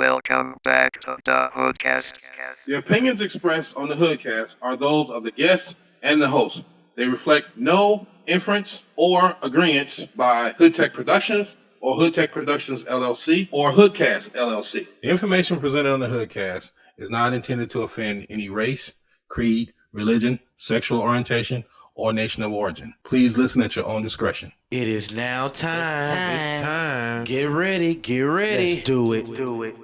Welcome back to the HoodCast. The opinions expressed on the HoodCast are those of the guests and the host. They reflect no inference or agreement by Hood Tech Productions or Hood Tech Productions LLC or HoodCast LLC. The information presented on the HoodCast is not intended to offend any race, creed, religion, sexual orientation, or nation of origin. Please listen at your own discretion. It is now time. It's time. Get ready. Let's do it.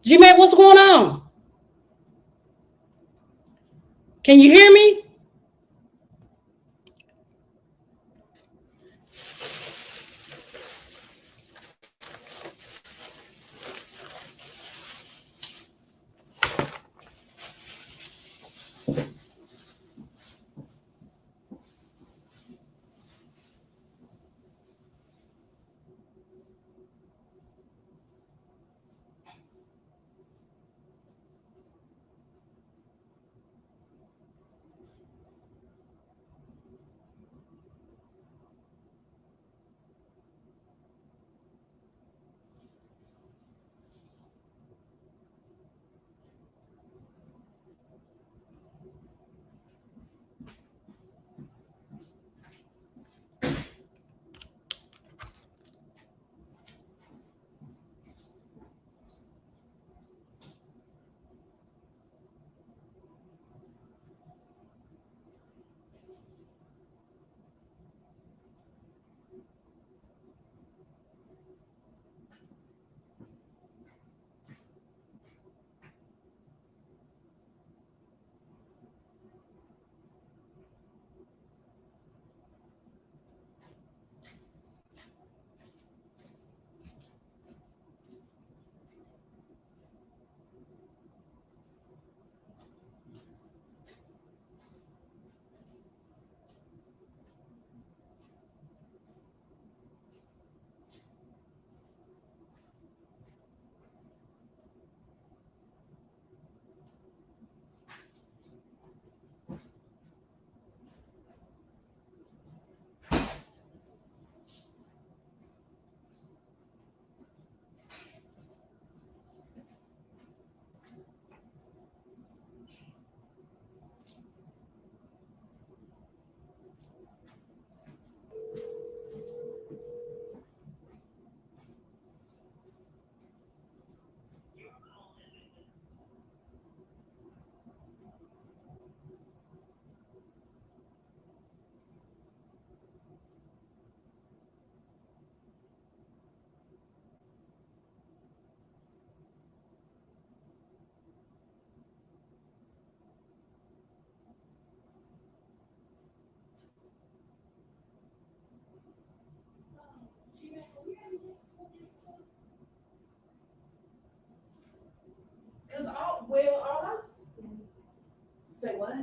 G-Mac, what's going on? Can you hear me? Say what?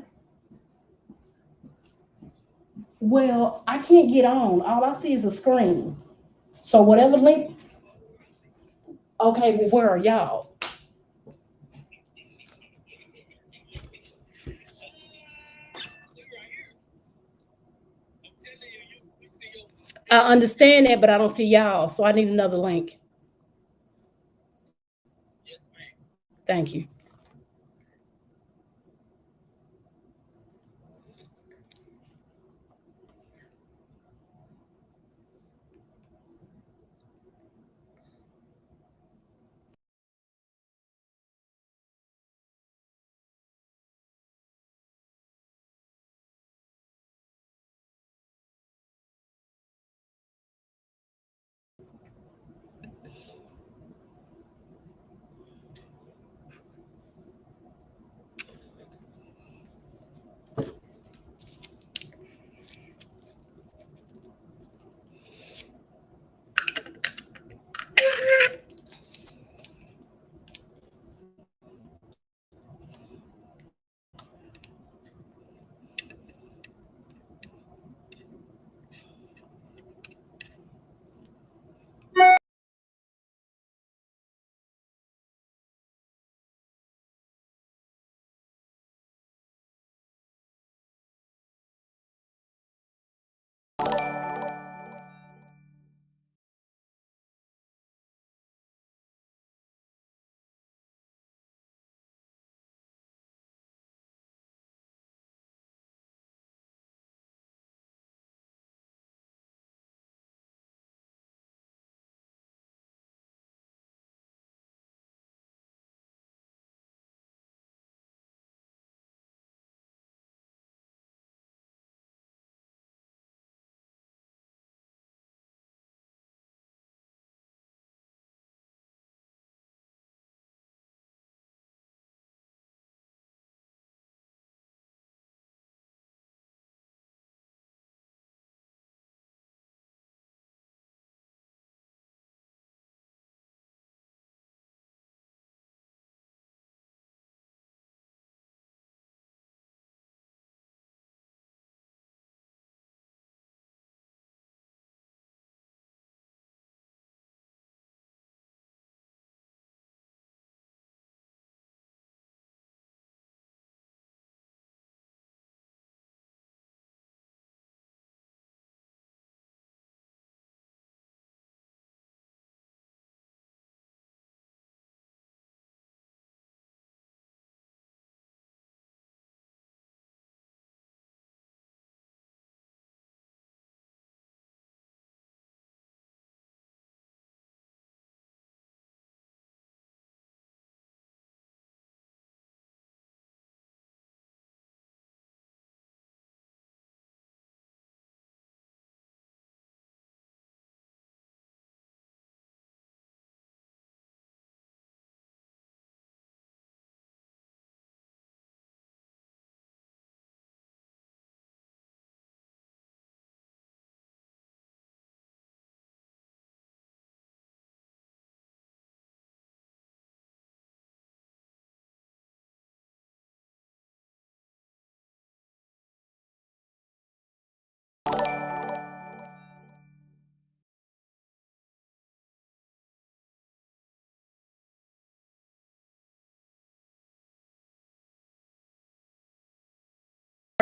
Well, I can't get on. All I see is a screen. So whatever link. Okay, well, where are y'all? I understand that, but I don't see y'all. So I need another link. Thank you.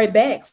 right back.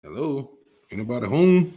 Hello? Anybody home?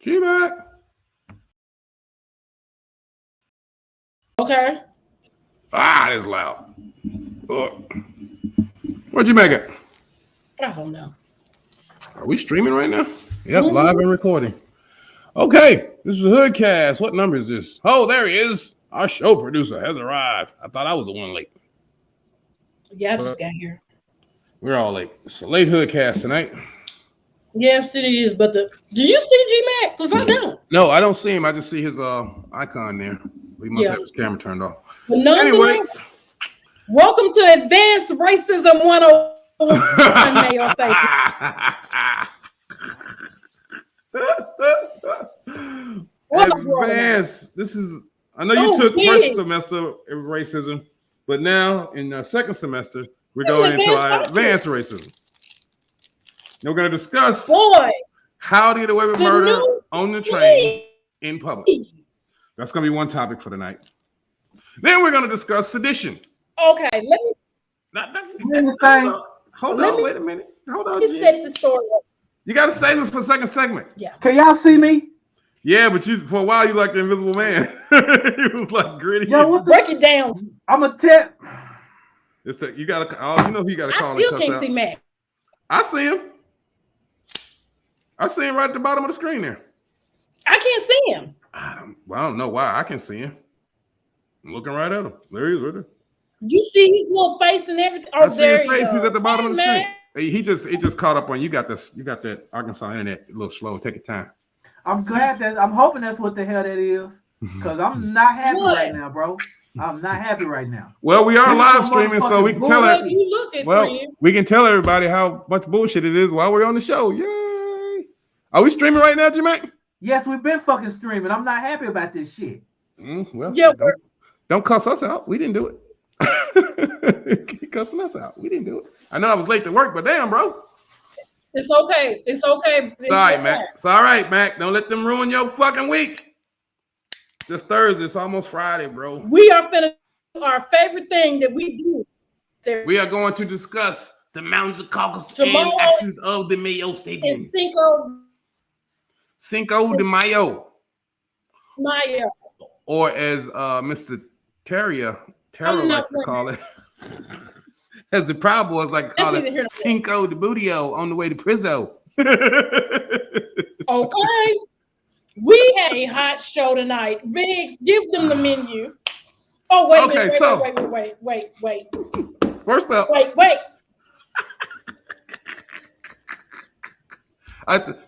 G-Mac. Okay. That's loud. Where'd you make it? I don't know. Are we streaming right now? Yep, live and recording. Okay, this is HoodCast. What number is this? Oh, there he is. Our show producer has arrived. I thought I was the one late. Yeah, I just got here. We're all late. It's a late HoodCast tonight. Yes, it is. But do you see G-Mac? Because I don't. No, I don't see him. I just see his icon there. We must have his camera turned off. But anyway, welcome to Advanced Racism 101. May I say? Advanced. This is. I know you took first semester of racism, but now in the second semester we're going into our advanced racism. And we're going to discuss how to get away with murder on the train in public. That's going to be one topic for tonight. Then we're going to discuss sedition. Okay, let me. Hold on, wait a minute. Hold on. You set the story up. You got to save it for the second segment. Yeah. Can y'all see me? Yeah, but for a while you like the Invisible Man. He was like gritty. Yo, break it down. I'm a tip. You gotta. Oh, you know who you gotta call. I still can't see Mac. I see him. I see him right at the bottom of the screen there. I can't see him. I don't know why. I can see him. I'm looking right at him. There he is, right there. You see his little face and everything. I see his face. He's at the bottom of the screen. He just caught up on you. Got this. You got that Arkansas internet a little slow. Take your time. I'm hoping that's what the hell that is. Because I'm not happy right now, bro. I'm not happy right now. Well, we are live streaming, so we can tell we can tell everybody how much bullshit it is while we're on the show. Yay! Are we streaming right now, J-Mac? Yes, we've been fucking streaming. I'm not happy about this shit. Well, don't cuss us out. We didn't do it. Keep cussing us out. We didn't do it. I know I was late to work, but damn, bro. It's okay. It's okay. It's all right, Mac. It's all right, Mac. Don't let them ruin your fucking week. It's Thursday. It's almost Friday, bro. We are finna do our favorite thing that we do. We are going to discuss the mountains of Caucasus and actions of the Mayo sapiens. Cinco de Mayo. Mayo. Or as Mr. Terra likes to call it. As the Proud Boys like to call it, Cinco de Budio on the way to Prizzo. Okay. We have a hot show tonight. Biggs, give them the menu. Oh, wait a minute. Wait. First up. Wait.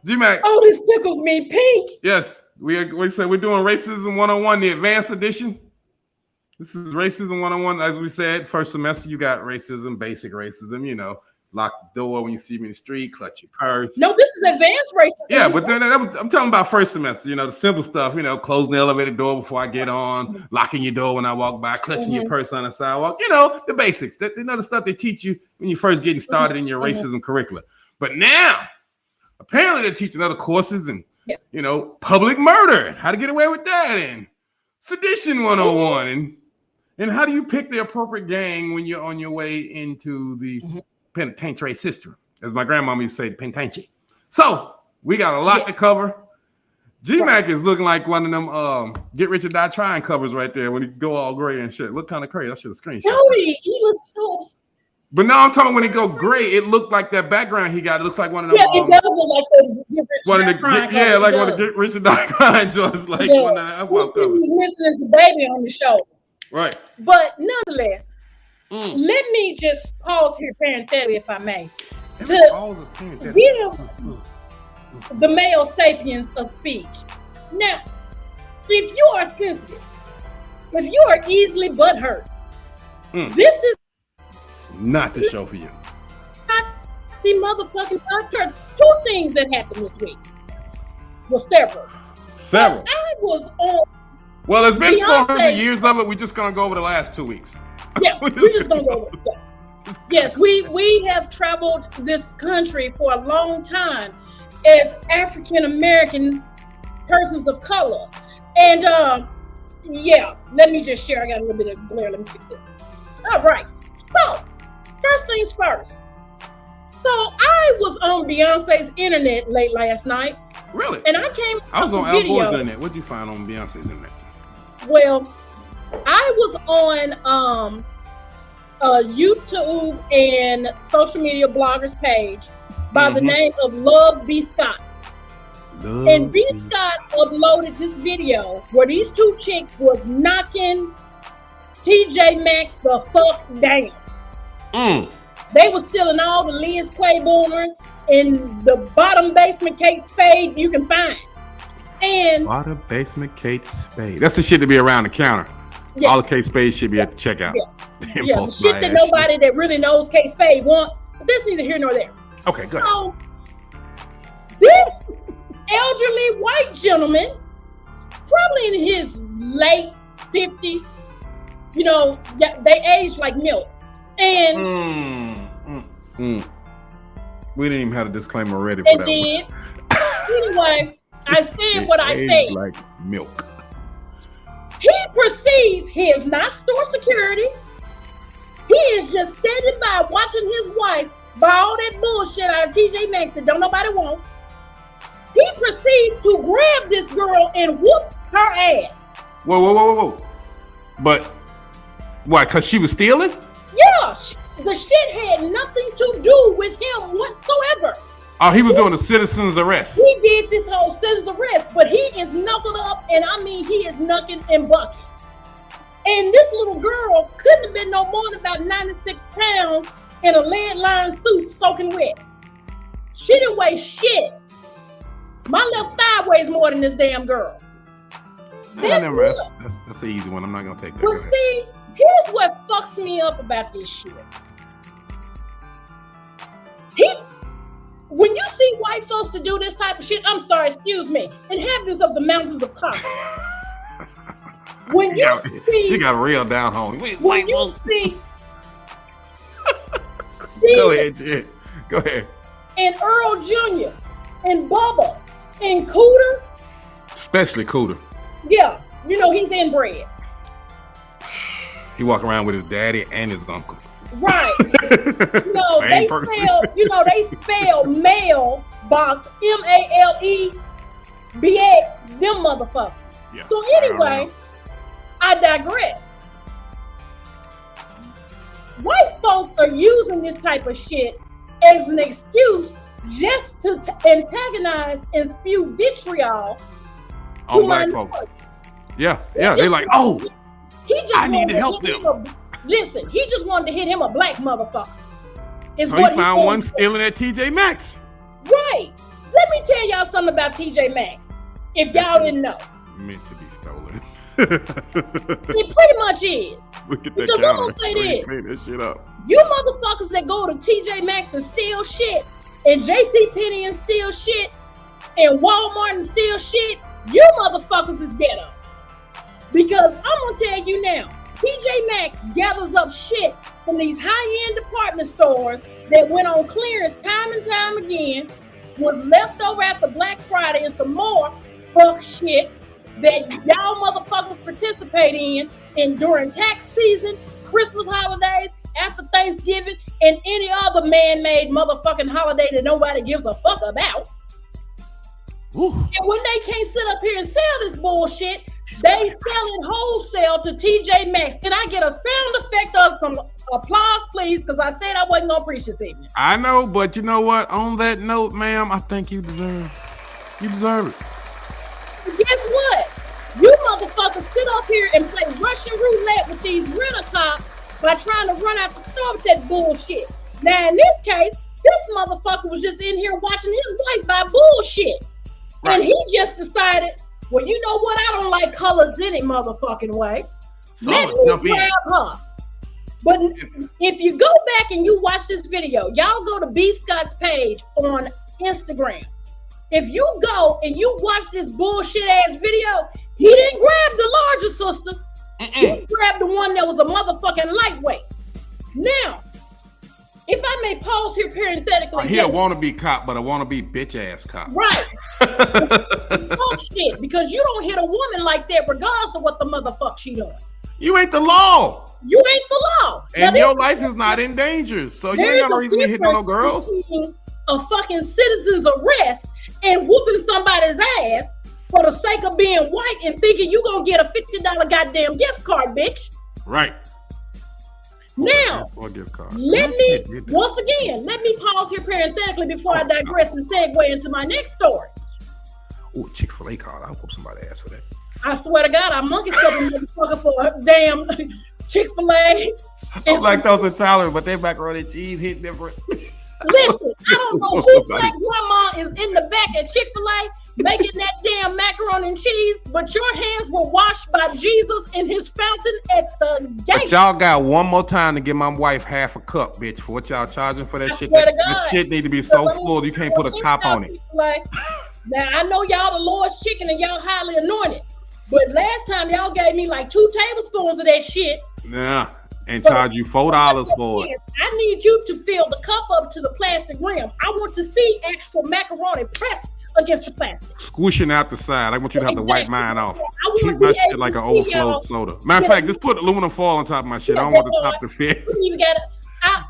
G-Mac. Oh, this tickles me pink. Yes. We said we're doing Racism 101, the advanced edition. This is Racism 101. As we said, first semester, you got racism, basic racism, lock the door when you see me in the street, clutch your purse. No, this is advanced racism. Yeah, but then I'm talking about first semester, the simple stuff, closing the elevator door before I get on, locking your door when I walk by, clutching your purse on the sidewalk, the basics. The stuff they teach you when you first getting started in your racism curriculum. But now, apparently they're teaching other courses and, public murder, how to get away with that, and sedition 101, and how do you pick the appropriate gang when you're on your way into the penitentiary system? As my grandmama used to say, penitentiary. So we got a lot to cover. G-Mac is looking like one of them Get Rich or Die Trying covers right there when he go all gray and shit. Look kind of crazy. I should have screenshot. No, he looks so. But now I'm talking when he go gray, it looked like that background he got. It looks like one of them. Yeah, it does look like the Get Rich or Die Trying. Like one of the Get Rich or Die Trying joints. Like one of the covers. He's missing the baby on the show. Right. But nonetheless, let me just pause here parenthetically, if I may, to give the male sapiens a speech. Now, if you are sensitive, if you are easily butthurt, this is not the show for you. Not the motherfucking butthurt. Two things that happened this week. Well, several. But I was on. Well, it's been 400 years of it. We're just gonna go over the last 2 weeks. Yeah, we're just gonna go over it. Yes, we have traveled this country for a long time as African American persons of color, and let me just share. I got a little bit of glare. Let me fix it. All right. So, first things first. So I was on Beyonce's internet late last night. Really? And I came I was on a video. Al Gore's internet. What'd you find on Beyonce's internet? Well, I was on YouTube and social media bloggers page by the name of Love B. Scott. And B. Scott uploaded this video where these two chicks was knocking TJ Maxx the fuck down. They was stealing all the Liz Claiborne in the bottom basement Kate Spade you can find. And bottom basement Kate Spade. That's the shit to be around the counter. Yeah. All the Kate Spade should be at the checkout. Yeah, the shit that nobody that really knows Kate Spade wants. But that's neither here nor there. Okay, good. So this elderly white gentleman, probably in his late 50s, you know, they age like milk. And we didn't even have a disclaimer ready for that one. Anyway, I said what I said. Like milk. He proceeds, he is not store security. He is just standing by watching his wife buy all that bullshit out of TJ Maxx that don't nobody want. He proceeds to grab this girl and whoops her ass. Whoa. But why? Because she was stealing? Yeah, the shit had nothing to do with him whatsoever. Oh, he was doing a citizen's arrest. He did this whole citizen's arrest, but he is knuckled up, and I mean he is knucking and bucking. And this little girl couldn't have been no more than about 96 pounds in a lead-lined suit soaking wet. She didn't weigh shit. My left thigh weighs more than this damn girl. That's an easy one. I'm not gonna take that. But see, here's what fucks me up about this shit. When you see white folks to do this type of shit, I'm sorry, excuse me, inhabitants of the mountains of Compton. When you see, you got real down home. When you see, go ahead, Jen. Go ahead. And Earl Jr. and Bubba and Cooter, especially Cooter. Yeah, you know he's inbred. He walk around with his daddy and his uncle. Right. You know, Same person. They spell mailbox MALEBX, them motherfuckers. Yeah, so anyway, I digress. White folks are using this type of shit as an excuse just to antagonize and spew vitriol on black folks. Yeah, they like, oh, I need to help them. Listen, he just wanted to hit him a black motherfucker. So he found one stealing at TJ Maxx. Right. Let me tell y'all something about TJ Maxx. If y'all didn't know. Meant to be stolen. It pretty much is. Look at that because counter. I'm gonna say this. Clean that shit up. You motherfuckers that go to TJ Maxx and steal shit, and JCPenney and steal shit, and Walmart and steal shit, you motherfuckers is ghetto. Because I'm gonna tell you now, TJ Maxx gathers up shit from these high-end department stores that went on clearance time and time again, was left over after Black Friday and some more fuck shit that y'all motherfuckers participate in during tax season, Christmas holidays, after Thanksgiving, and any other man-made motherfucking holiday that nobody gives a fuck about. Ooh. And when they can't sit up here and sell this bullshit, they sell it wholesale to TJ Maxx. Can I get a sound effect or some applause, please? Because I said I wasn't gonna preach this evening. I know, but you know what? On that note, ma'am, I think you deserve it. Guess what? You motherfuckers sit up here and play Russian roulette with these rent-a-cops by trying to run out the store with that bullshit. Now, in this case, this motherfucker was just in here watching his wife buy bullshit. Right. And he just decided, well, you know what? I don't like colors any motherfucking way. So let me grab her. But if you go back and you watch this video, y'all go to B. Scott's page on Instagram. If you go and you watch this bullshit ass video, he didn't grab the larger sister. He grabbed the one that was a motherfucking lightweight. Now, if I may pause here parenthetically. He a wannabe cop, but a wannabe bitch ass cop. Right. Fuck shit, because you don't hit a woman like that regardless of what the motherfuck she doing. You ain't the law. You ain't the law. And your life is not in danger. So you ain't got no reason to hit no girls. A fucking citizen's arrest and whooping somebody's ass for the sake of being white and thinking you gonna get a $50 goddamn gift card, bitch. Right. Now, let me pause here parenthetically before I digress and segue into my next story. Oh, Chick-fil-A card. I'll whoop somebody's ass for that. I swear to God, I monkey stuffing motherfucker for a damn Chick-fil-A. I'm lactose intolerant, but their macaroni and cheese hit different. Listen, I don't know who black grandma is in the back at Chick-fil-A making that damn macaroni and cheese, but your hands were washed by Jesus in his fountain at the gate. But y'all got one more time to give my wife half a cup, bitch, for what y'all charging for that shit. That shit need to be so full you can't put a top on it. Now, I know y'all the Lord's chicken and y'all highly anointed, but last time y'all gave me like 2 tablespoons of that shit. Yeah. And charge you $4 for it. I need you to fill the cup up to the plastic rim. I want to see extra macaroni pressed against the plastic. Squishing out the side. I want you to have to wipe mine off. Treat my shit like an overflowed soda. Matter of fact, just put aluminum foil on top of my shit. I don't want the top to fit.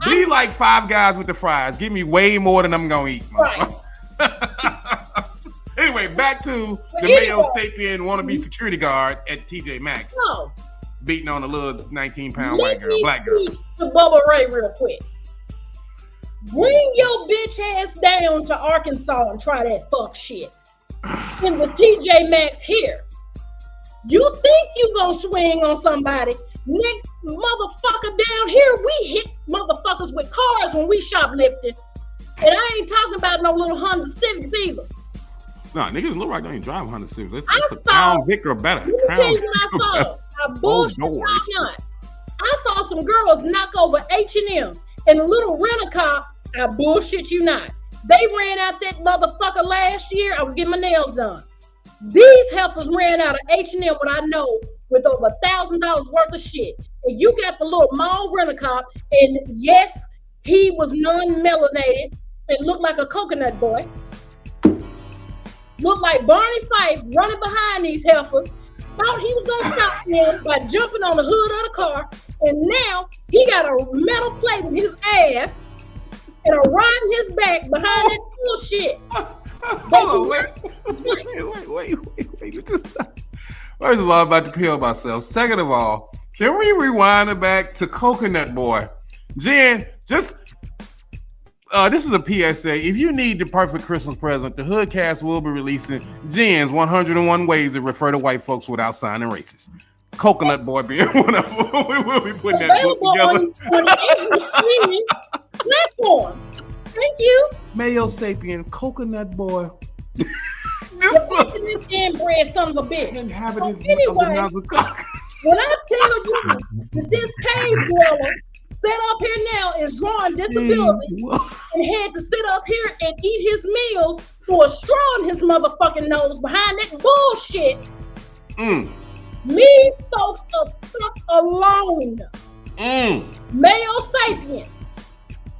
Be like Five Guys with the fries. Give me way more than I'm going to eat. Right. Anyway, back to the male sapien wannabe security guard at TJ Maxx. No. Beating on a little 19-pound white girl, black girl. To Bubba Ray real quick. Bring your bitch ass down to Arkansas and try that fuck shit. In the TJ Maxx here. You think you gonna swing on somebody. Next motherfucker down here, we hit motherfuckers with cars when we shoplifted. And I ain't talking about no little Honda Civics either. Nah, niggas look like they ain't driving Honda Civics. It's a Crown Vic or better. Let me tell you what I saw. I bullshit not. I saw some girls knock over H&M in a little rent-a-car. I bullshit you not. They ran out that motherfucker last year. I was getting my nails done. These heifers ran out of H&M, what I know, with over $1,000 worth of shit. And you got the little mall rent-a-car, and yes, he was non-melanated and looked like a coconut boy. Looked like Barney Fife running behind these heifers. Thought he was gonna stop them by jumping on the hood of the car, and now he got a metal plate in his ass and a rod in his back behind that bullshit. Wait. First of all, I'm about to peel myself. Second of all, can we rewind it back to Coconut Boy? Jen, just this is a PSA. If you need the perfect Christmas present, the HoodCast will be releasing Jen's 101 ways to refer to white folks without sounding racist. Coconut Boy being one of them. We will be putting that book together. On platform. Thank you. Male sapien, Coconut Boy. This inbred son of a bitch. Inhabitants anyway, of the Nazca Caucus. When I tell you that this cave dweller set up here now is drawing disability and had to sit up here and eat his meals through a straw in his motherfucking nose behind that bullshit. Me folks are stuck alone. Male sapiens.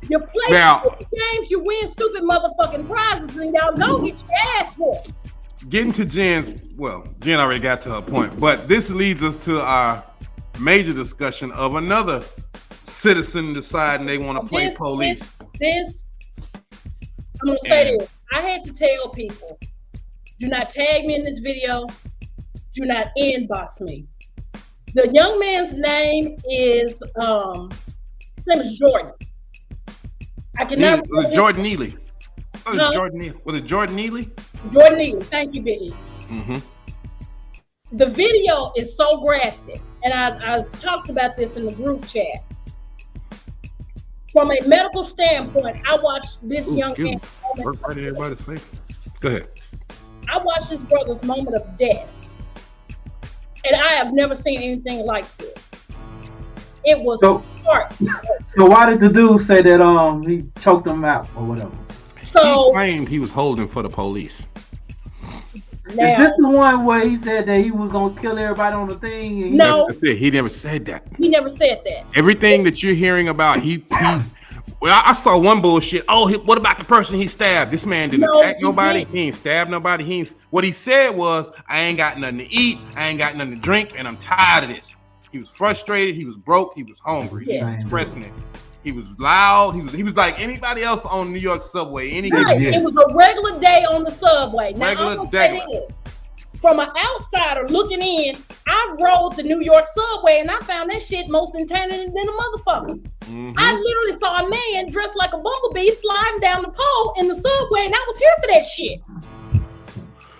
You play games, you win stupid motherfucking prizes, and y'all don't get your ass whooped. Getting to Jen's, well, Jen already got to her point, but this leads us to our major discussion of another citizen deciding they want to play police. I'm going to say this. I had to tell people, do not tag me in this video. Do not inbox me. The young man's name is, his name is Jordan. I cannot. Was it Jordan Neely? Was it Jordan Neely? Jordan Neely. Thank you, Biggie. Mm-hmm. The video is so graphic, and I talked about this in the group chat. From a medical standpoint, I watched this young man. Work right in everybody's face. Go ahead. I watched this brother's moment of death, and I have never seen anything like this. It was hard. So why did the dude say that he choked him out or whatever? So he claimed he was holding for the police. Now, is this the one where he said that he was gonna kill everybody on the thing? And no, that's it. He never said that. He never said that. Everything that you're hearing about, well, I saw one bullshit. Oh, what about the person he stabbed? This man didn't attack nobody. He ain't stabbed nobody. What he said was, I ain't got nothing to eat. I ain't got nothing to drink, and I'm tired of this. He was frustrated. He was broke. He was hungry. Yeah. He was expressing it. He was loud. He was like anybody else on New York subway. Right. It was a regular day on the subway. Now, Regular I'm gonna day. say this. From an outsider looking in, I rode the New York subway and I found that shit most entertaining than a motherfucker. Mm-hmm. I literally saw a man dressed like a bumblebee sliding down the pole in the subway, and I was here for that shit.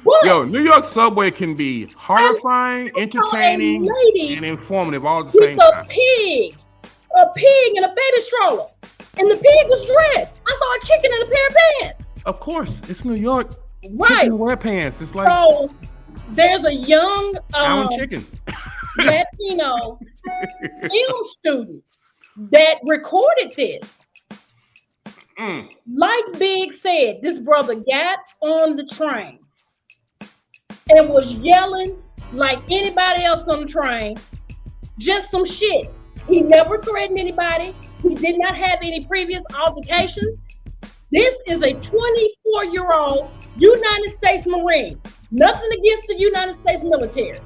What? Yo, New York subway can be horrifying, entertaining, and informative all at the same time. A pig in a baby stroller, and the pig was dressed. I saw a chicken in a pair of pants. Of course, it's New York. Right. Chicken wear pants. It's like so. There's a young chicken. Latino film student that recorded this. Like Big said, this brother got on the train and was yelling like anybody else on the train, just some shit. He never threatened anybody. He did not have any previous altercations. This is a 24-year-old United States Marine. Nothing against the United States military.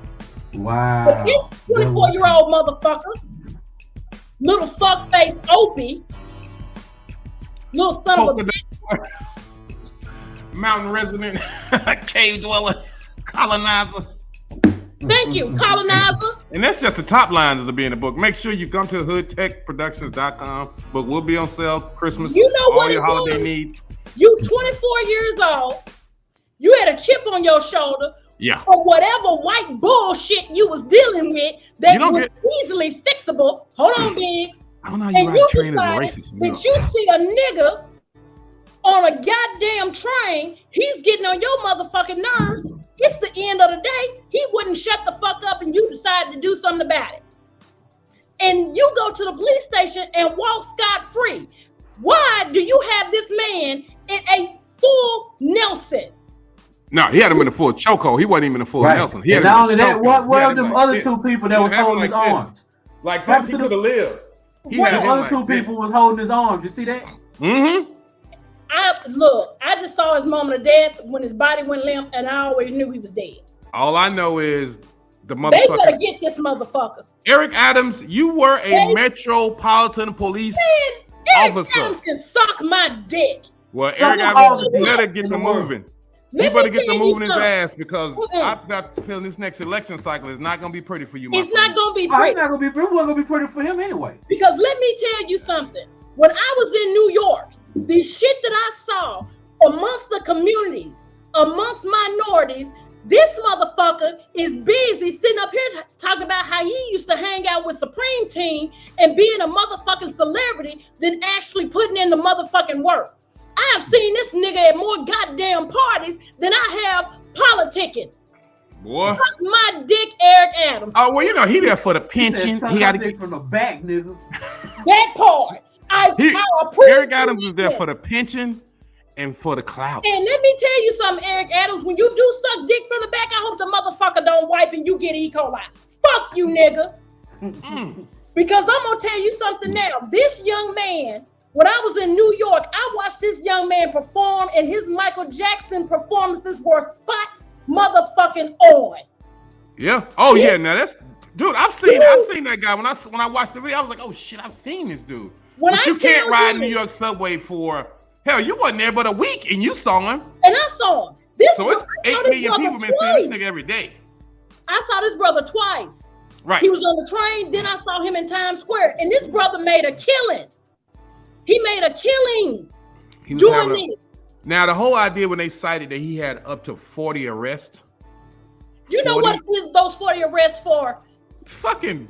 Wow. But this 24-year-old motherfucker, little fuckface Opie, little son of a bitch. Mountain resident, cave dweller, colonizer. Thank you, colonizer. And that's just the top lines of the be in the book. Make sure you come to hoodtechproductions.com. Book will be on sale Christmas. You know all what your holiday was? needs. You 24 years old. You had a chip on your shoulder. Yeah. For whatever white bullshit you was dealing with that was easily fixable. Hold on, Biggs. I don't know how you train as a racist. That you see a nigga on a goddamn train, he's getting on your motherfucking nerves. It's the end of the day. He wouldn't shut the fuck up and you decided to do something about it. And you go to the police station and walk scot-free. Why do you have this man in a full Nelson? No, he had him in a full chokehold. He wasn't even in a full Nelson. He and not only that, what were them other two people that was holding his arms? Like this, he could have lived. He had the other two people was holding his arms. You see that? Mm-hmm. I just saw his moment of death when his body went limp, and I always knew he was dead. All I know is the motherfucker. They better get this motherfucker. Eric Adams, you were a Metropolitan Police officer. Adams can suck my dick. Well, Eric Adams better get the moving. You better get the moving his ass because I've got the feeling this next election cycle is not going to be pretty for you. It's not going to be pretty. It's not going to be pretty. It wasn't going to be pretty for him anyway. Because let me tell you something. When I was in New York, the shit that I saw amongst the communities, amongst minorities, this motherfucker is busy sitting up here talking about how he used to hang out with Supreme Team and being a motherfucking celebrity than actually putting in the motherfucking work. I have seen this nigga at more goddamn parties than I have politicking. Boy. Suck my dick, Eric Adams. Oh, well, you know, he there for the pension. He got to get from the back, nigga. That part. I Eric Adams is there for the pension and for the clout. And let me tell you something, Eric Adams. When you do suck dick from the back, I hope the motherfucker don't wipe and you get E. coli. Fuck you, nigga. Because I'm going to tell you something now. This young man, when I was in New York, I watched this young man perform, and his Michael Jackson performances were spot motherfucking on. Yeah. Oh yeah. Now that's dude. I've seen that guy when I watched the video. I was like, oh shit, I've seen this dude. But you can't ride New York subway for hell. You wasn't there but a week, and you saw him. And I saw him. So it's 8 million people been seeing this nigga every day. I saw this brother twice. Right. He was on the train. Then I saw him in Times Square, and this brother made a killing. He made a killing doing this. Now, the whole idea when they cited that he had up to 40 arrests. You know what is those 40 arrests for? Fucking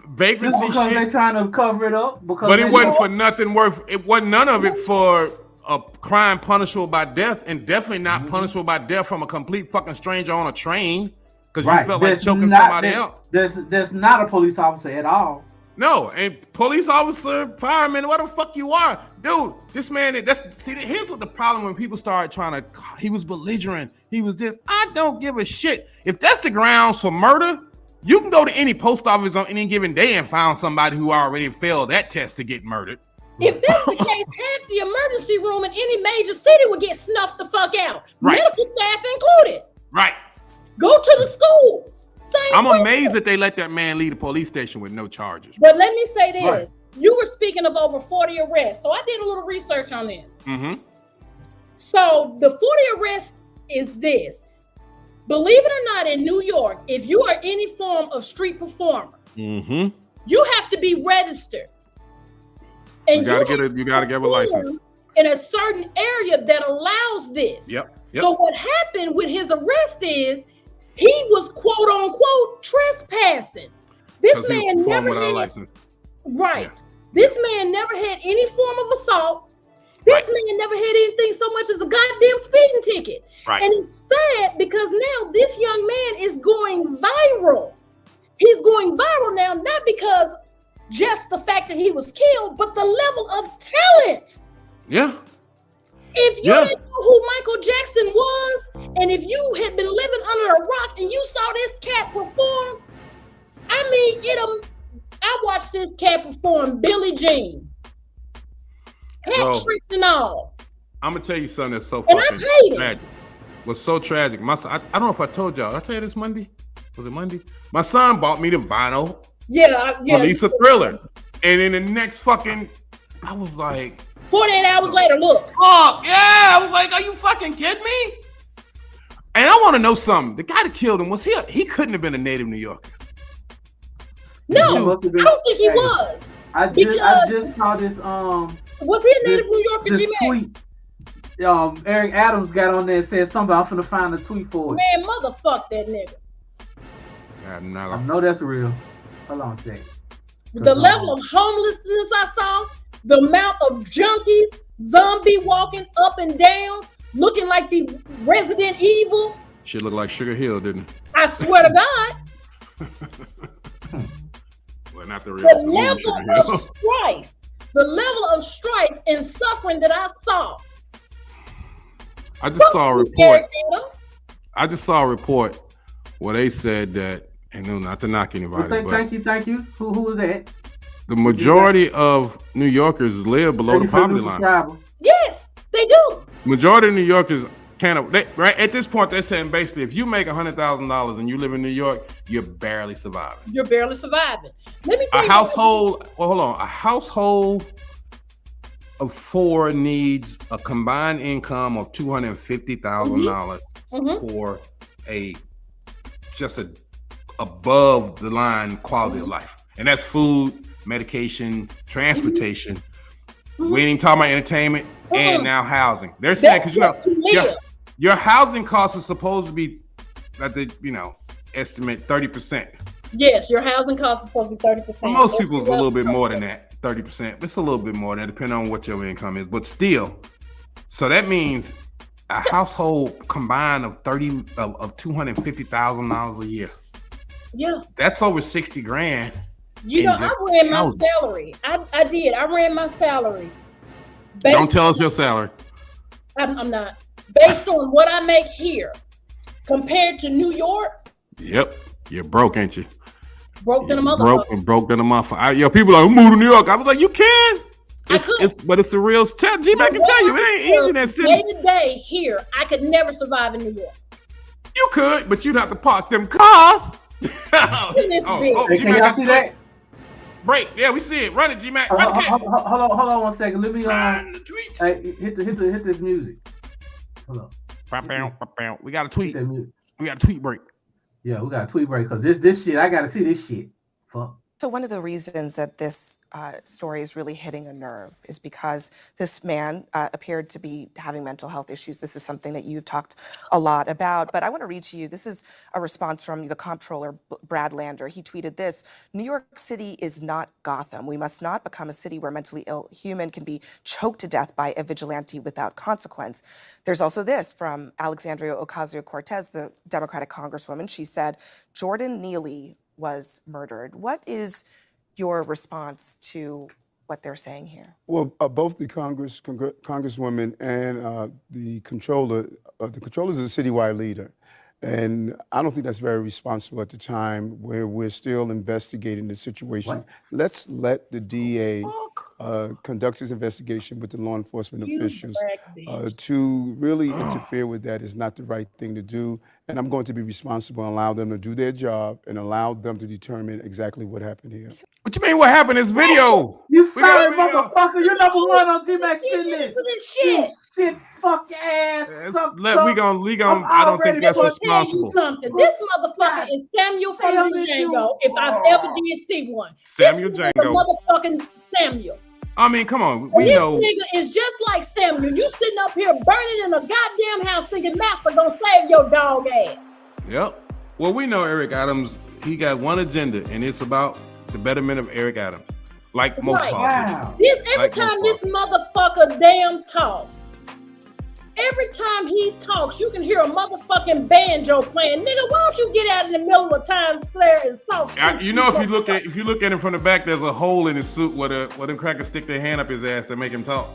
vagrancy shit. Because they're trying to cover it up. But it wasn't for nothing worth. It wasn't none of it for a crime punishable by death, and definitely not punishable by death from a complete fucking stranger on a train because you felt like choking somebody else. That's not a police officer at all. No, and police officer, fireman, what the fuck you are, dude? This man, here's what the problem when people start trying to. He was belligerent. He was this. I don't give a shit. If that's the grounds for murder, you can go to any post office on any given day and find somebody who already failed that test to get murdered. If that's the case, half the emergency room in any major city would get snuffed the fuck out. Right. Medical staff included. Right. Go to the schools. I'm amazed that they let that man leave the police station with no charges. But let me say this. Right. You were speaking of over 40 arrests. So I did a little research on this. Mm-hmm. So the 40 arrests is this. Believe it or not, in New York, if you are any form of street performer, Mm-hmm. you have to be registered. And you gotta get a license in a certain area that allows this. Yep. So what happened with his arrest is he was quote unquote trespassing. This man never had license. Right. Yeah. This man never had any form of assault. This man never had anything so much as a goddamn speeding ticket. Right. And it's sad because now this young man is going viral. He's going viral now, not because just the fact that he was killed, but the level of talent. Yeah. If you didn't know who Michael Jackson was, and if you had been living under a rock and you saw this cat perform, I mean, I watched this cat perform Billie Jean. Hat tricks and all. I'm gonna tell you something that's so And fucking I paid tragic. Was so tragic. My son, I don't know if I told y'all. Did I tell you this Monday? Was it Monday? My son bought me the vinyl. Yeah. Police Thriller. And in the next fucking, I was like 48 hours later, look. Fuck, yeah. I was like, are you fucking kidding me? And I want to know something. The guy that killed him, was he couldn't have been a native New Yorker. No, I don't think he was. I just saw this was he a native New Yorker, G-Man? Tweet. Eric Adams got on there and said something. I'm finna find a tweet for it. Man, motherfuck that nigga. I know that's real. Hold on a second. The level of homelessness I saw, the amount of junkies, zombie walking up and down, looking like the Resident Evil. Shit looked like Sugar Hill, didn't it? I swear to God. Well, not the real. The level of strife, the level of strife and suffering that I saw. I just saw a report where they said that, and no, not to knock anybody, thank you. Who was that? The majority of New Yorkers live below the poverty line. Yes, they do. Majority of New Yorkers right at this point, they're saying basically, if you make $100,000 and you live in New York, you're barely surviving. You're barely surviving. Let me tell you. A household of four needs a combined income of $250,000 for a above the line quality of life, and that's food, medication, transportation. We ain't even talking about entertainment and now housing. They're saying because your housing costs are supposed to be at the estimate 30%. Yes, your housing costs are supposed to be 30%. For most people, it's a little bit more than that. 30%. It's a little bit more than that, depending on what your income is. But still, so that means a household combined of $250,000 a year. Yeah, that's over 60 grand. I ran my salary. I did. I ran my salary. Don't tell us your salary. I'm not. Based on what I make here compared to New York. Yep. You're broke, ain't you? Broke than a motherfucker. Broke than a motherfucker. People are like, move to New York. I was like, you can. But it's the real tell. G-Man can tell you, it ain't easy in that city. Day to day here, I could never survive in New York. You could, but you'd have to park them cars. Can y'all see that? Break. Yeah, we see it. Run it, G-Man. Hold on 1 second. Let me hit this music. Hold on. We got a tweet. We got a tweet break. Yeah, we got a tweet break because this shit, I gotta see this shit. Fuck. So one of the reasons that this story is really hitting a nerve is because this man appeared to be having mental health issues. This is something that you've talked a lot about, but I want to read to you. This is a response from the comptroller, Brad Lander. He tweeted this: New York City is not Gotham. We must not become a city where mentally ill human can be choked to death by a vigilante without consequence. There's also this from Alexandria Ocasio-Cortez, the Democratic Congresswoman. She said, Jordan Neely was murdered. What is your response to what they're saying here? Well, both the Congresswoman and the controller is a citywide leader. And I don't think that's very responsible at the time where we're still investigating the situation. What? Let's let the DA conduct his investigation with the law enforcement officials. To really interfere with that is not the right thing to do. And I'm going to be responsible and allow them to do their job and allow them to determine exactly what happened here. What you mean? What happened in this video? You sorry, motherfucker. You're number one on T-Mac shit list. You shit fuck ass. We gon' I don't think that's responsible. Something. This motherfucker is Samuel from the Django, if I've ever did see one. Samuel this Django. Motherfucking Samuel. I mean, come on. We this know. Nigga is just like Samuel. You sitting up here burning in a goddamn house thinking Master gonna save your dog ass. Yep. Well, we know Eric Adams, he got one agenda, and it's about the betterment of Eric Adams. Like most politicians. Every time this motherfucker damn talks, every time he talks, you can hear a motherfucking banjo playing. Nigga, why don't you get out in the middle of Times Square and talk? You know, if you look at him from the back, there's a hole in his suit where them crackers stick their hand up his ass to make him talk.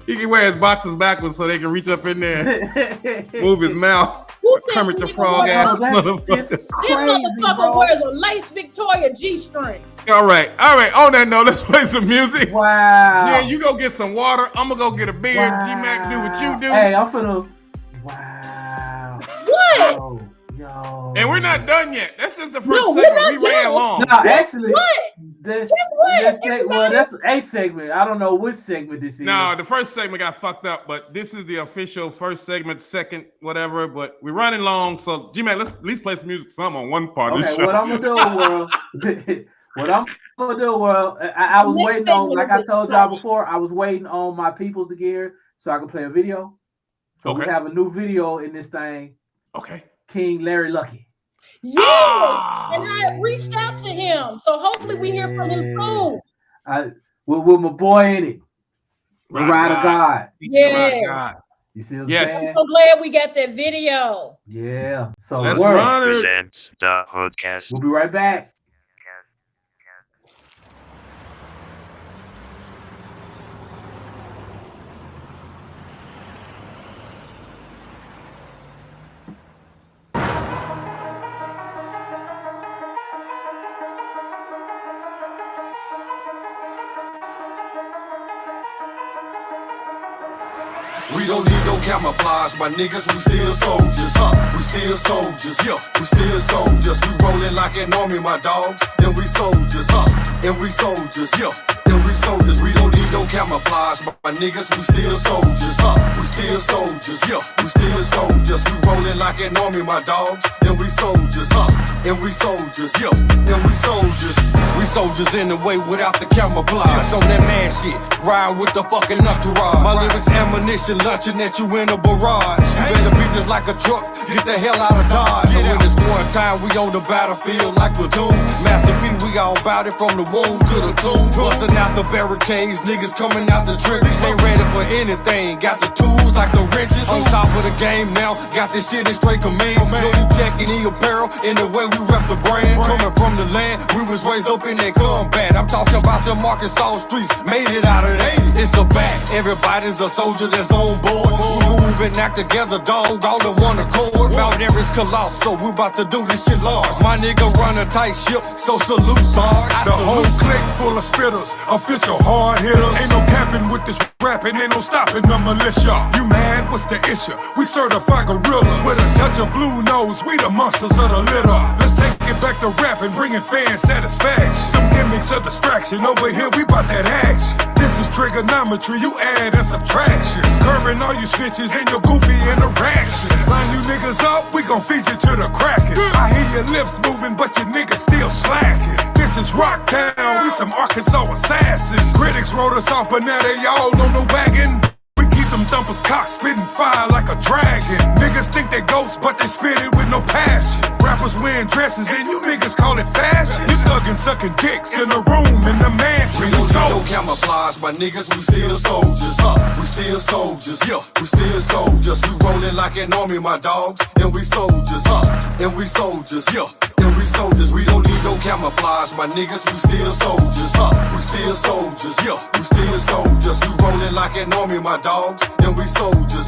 He can wear his boxes backwards so they can reach up in there and move his mouth. Kermit the Frog ass motherfucker. This motherfucker wears a lace Victoria G-string. All right. On that note, let's play some music. Wow. Yeah, you go get some water. I'm gonna go get a beer. G-Mac, do what you do. Hey, I'm finna. Wow. What? Yo. And we're not done yet. That's just the first segment. We ran long. No, actually, what? That's a segment. I don't know which segment this is. No, the first segment got fucked up, but this is the official first segment, second, whatever. But we're running long, so G-Man, let's at least play some music, some on one part of the show. What I'm gonna do, world. I was waiting on, like I told y'all before, I was waiting on my peoples to get here so I can play a video. So we have a new video in this thing. Okay. King Larry Lucky. Yeah, and I reached out to him, so hopefully we hear from him soon. With my boy in it, Ride of God. Yeah, you see what I'm saying? I'm so glad we got that video. Yeah, so let's run it. Presents the HoodCast. We'll be right back. We don't need no camouflage, my niggas, we still soldiers, we still soldiers, we still soldiers, we rollin' like an army, my dogs, and we soldiers, and we soldiers, and we soldiers, we don't need no camouflage, my niggas, we still soldiers, we still soldiers, we still soldiers, we rollin' like an army, my dogs, and we soldiers, and we soldiers, and we soldiers, in the way without the camouflage, on that man shit, ride with the fucking entourage, my lyrics ammunition, lunching at you in a barrage, you better be just like a truck, get the hell out of Dodge, so when it's wartime, we on the battlefield like platoon, Master P, we all bout it from the womb to the tomb, busting out the barricades, niggas coming out the trenches, ain't ready for anything, got the tools like the wrenches, on top of the game now, got this shit in straight command, know you checking the apparel, in the way we rep the brand, coming from the land, we was raised up in that combat, I'm talking about the Arkansas streets, made it out of there, it's a fact, everybody's a soldier that's on board, we move and act together, dog, all in one accord, Mount Everest colossal, we about to do this shit large, my nigga run a tight ship, so salute Sarge, the whole clique full of spitters, official hard hitters, ain't no capping with this rapping, ain't no stopping the militia, you mad, what's the issue, we certified gorilla, with a touch of blue nose, we the monsters of the litter, let's take it back to rapping, bringing fan satisfaction, them gimmicks a distraction, over here we bout that action, this is trigonometry, you add and subtraction, curving all you snitches and your goofy interactions, line you niggas up, we gon' feed you to the crackin', I hear your lips moving but your niggas still slacking, this is Rocktown, we some Arkansas assassins, critics wrote us off but now they all on the wagon, we keep them thumpers cock spitting fire like a dragon, niggas think they ghosts but they spit it with no passion, rappers wearing dresses and you niggas call it fashion, you thuggin' sucking dicks in a room in the mansion, we don't need no camouflage, my niggas, we still soldiers, we still soldiers, we still soldiers, we rollin' like an army, my dogs, and we soldiers, and we soldiers, and we soldiers, we don't need no camouflage. My niggas, we still soldiers, we still soldiers, we still soldiers. We rollin' like an army, my dogs, and we soldiers,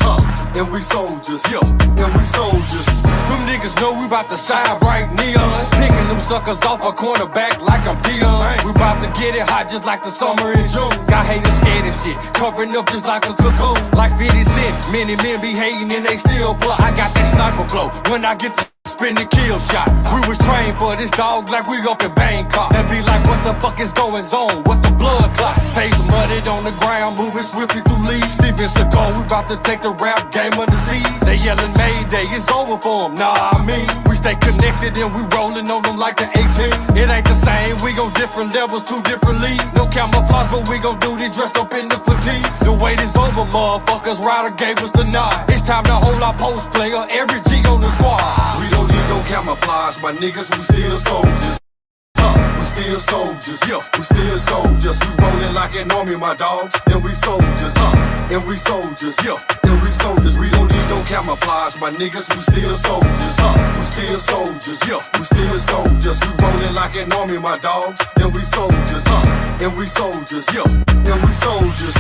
and we soldiers, and we soldiers. Them niggas know we bout to shine bright neon, picking them suckers off a cornerback like I'm Dion. We bout to get it hot just like the summer in June. Got haters scared and shit, covering up just like a cocoon. Like 50 Cent, many men be hating and they still plot. I got that sniper blow when I get to spin the kill shot. We was trained for this dog like we up in Bangkok. That be like, what the fuck is going on? What the blood clot? Face muddied on the ground, moving swiftly through leaves. Deep in Sagone, we bout to take the rap game under siege. They yelling Mayday, it's over for them. Nah, I mean, we stay connected and we rolling on them like the 18. It ain't the same, we gon' different levels, two different leagues. No camouflage, but we gon' do this dressed up in the fatigue. The wait is over, motherfuckers. Ryder gave us the nod. It's time to hold our post player, every G on the squad. We don't need no camouflage, my niggas, we still soldiers. We still soldiers, we still soldiers. We rollin' like an army, my dogs, and we soldiers, and we soldiers, and we soldiers. We don't need no camouflage, my niggas, we still soldiers, we still soldiers, we still soldiers. We rollin' like an army, my dogs, and we soldiers, and we soldiers, and we soldiers.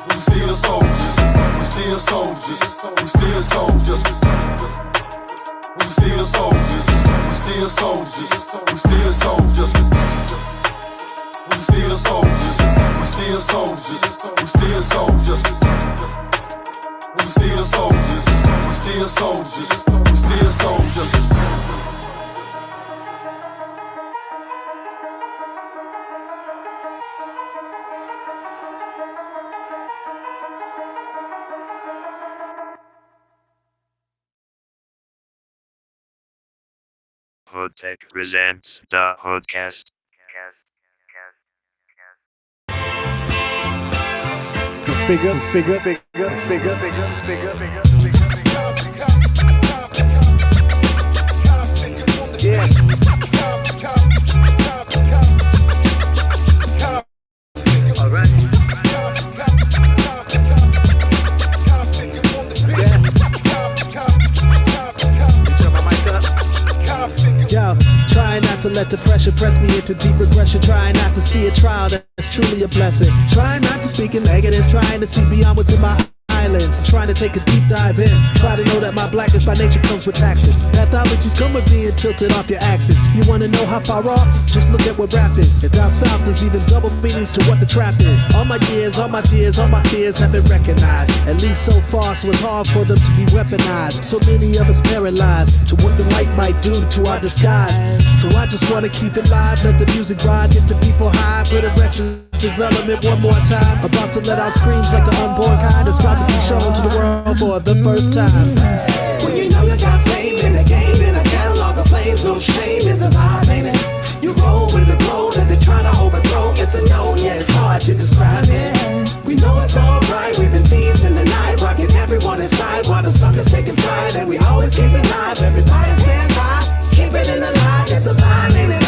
We still soldiers, we still soldiers, we still soldiers. We still soldiers, we still soldiers, we still soldiers. We still soldiers, we still soldiers, we still soldiers. We still soldiers, we still soldiers, we still soldiers. HoodTech presents the HoodCast. Figure. Yeah. All right. Yo, trying not to let the pressure press me into deep regression. Trying not to see a trial that's truly a blessing. Trying not to speak in negatives. Trying to see beyond what's in my islands. Trying to take a deep dive in. Try to know that my blackness by nature comes with taxes. Pathologies come with being tilted off your axis. You wanna know how far off? Just look at what rap is. And down south there's even double meanings to what the trap is. All my years, all my tears, all my fears have been recognized. At least so far, so it's hard for them to be weaponized. So many of us paralyzed to what the light might do to our disguise. So I just wanna keep it live, let the music ride, get the people high, for the rest of development one more time. About to let out screams like the unborn kind that's about to be shown to the world for the first time. When you know you got flame in the game, in a catalog of flames, no shame, it's a vibe, ain't it? You roll with the glow that they're trying to overthrow. It's a known, yeah, it's hard to describe it. We know it's alright, we've been thieves in the night, rocking everyone inside while the suckers taking pride, and we always keep it live. Everybody stands high, keep it in the light, it's a vibe, ain't it?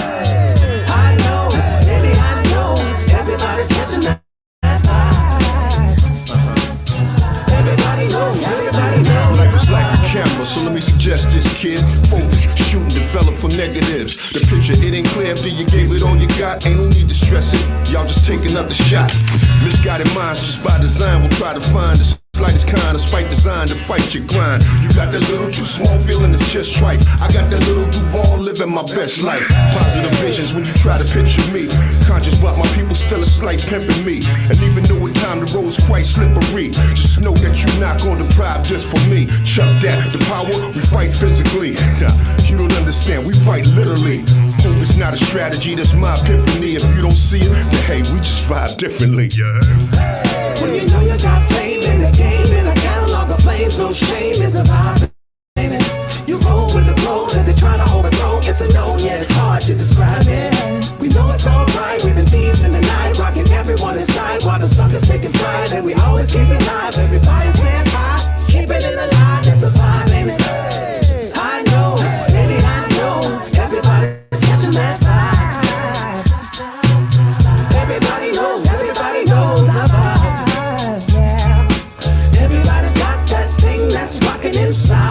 I know, baby, I know, everybody's catching that vibe. Everybody knows. Life is like a camera, so let me suggest this, kid. Focus, shoot and develop for negatives. The picture, it ain't clear after you gave it all you got. Ain't no need to stress it, y'all just take another shot. Misguided minds just by design will try to find the slightest kind of spite designed to fight your grind. You got that little too small feeling, it's just trite. I got that little Duval living my best life. Positive visions when you try to picture me. Conscious about my people still a slight pimping me. And even though at time the road's quite slippery, just know that you're not gonna deprive just for me. Chuck that, the power, we fight physically. You don't understand, we fight literally. Hope it's not a strategy, that's my epiphany. If you don't see it, then hey, we just vibe differently. When you know you got flame in the game, in a catalog of flames, no shame, it's a vibe, ain't it? You roll with the glow that they're trying to overthrow. It's a known, yeah, it's hard to describe it. We know it's alright, we've been thieves in the night, rocking everyone inside while the suckers taking pride, and we always keep it live. Everybody stands high, keep it in the light, it's a vibe, ain't it? I know, baby, I know, everybody's catching that vibe. Everybody knows the vibe. Everybody's got that thing that's rocking inside.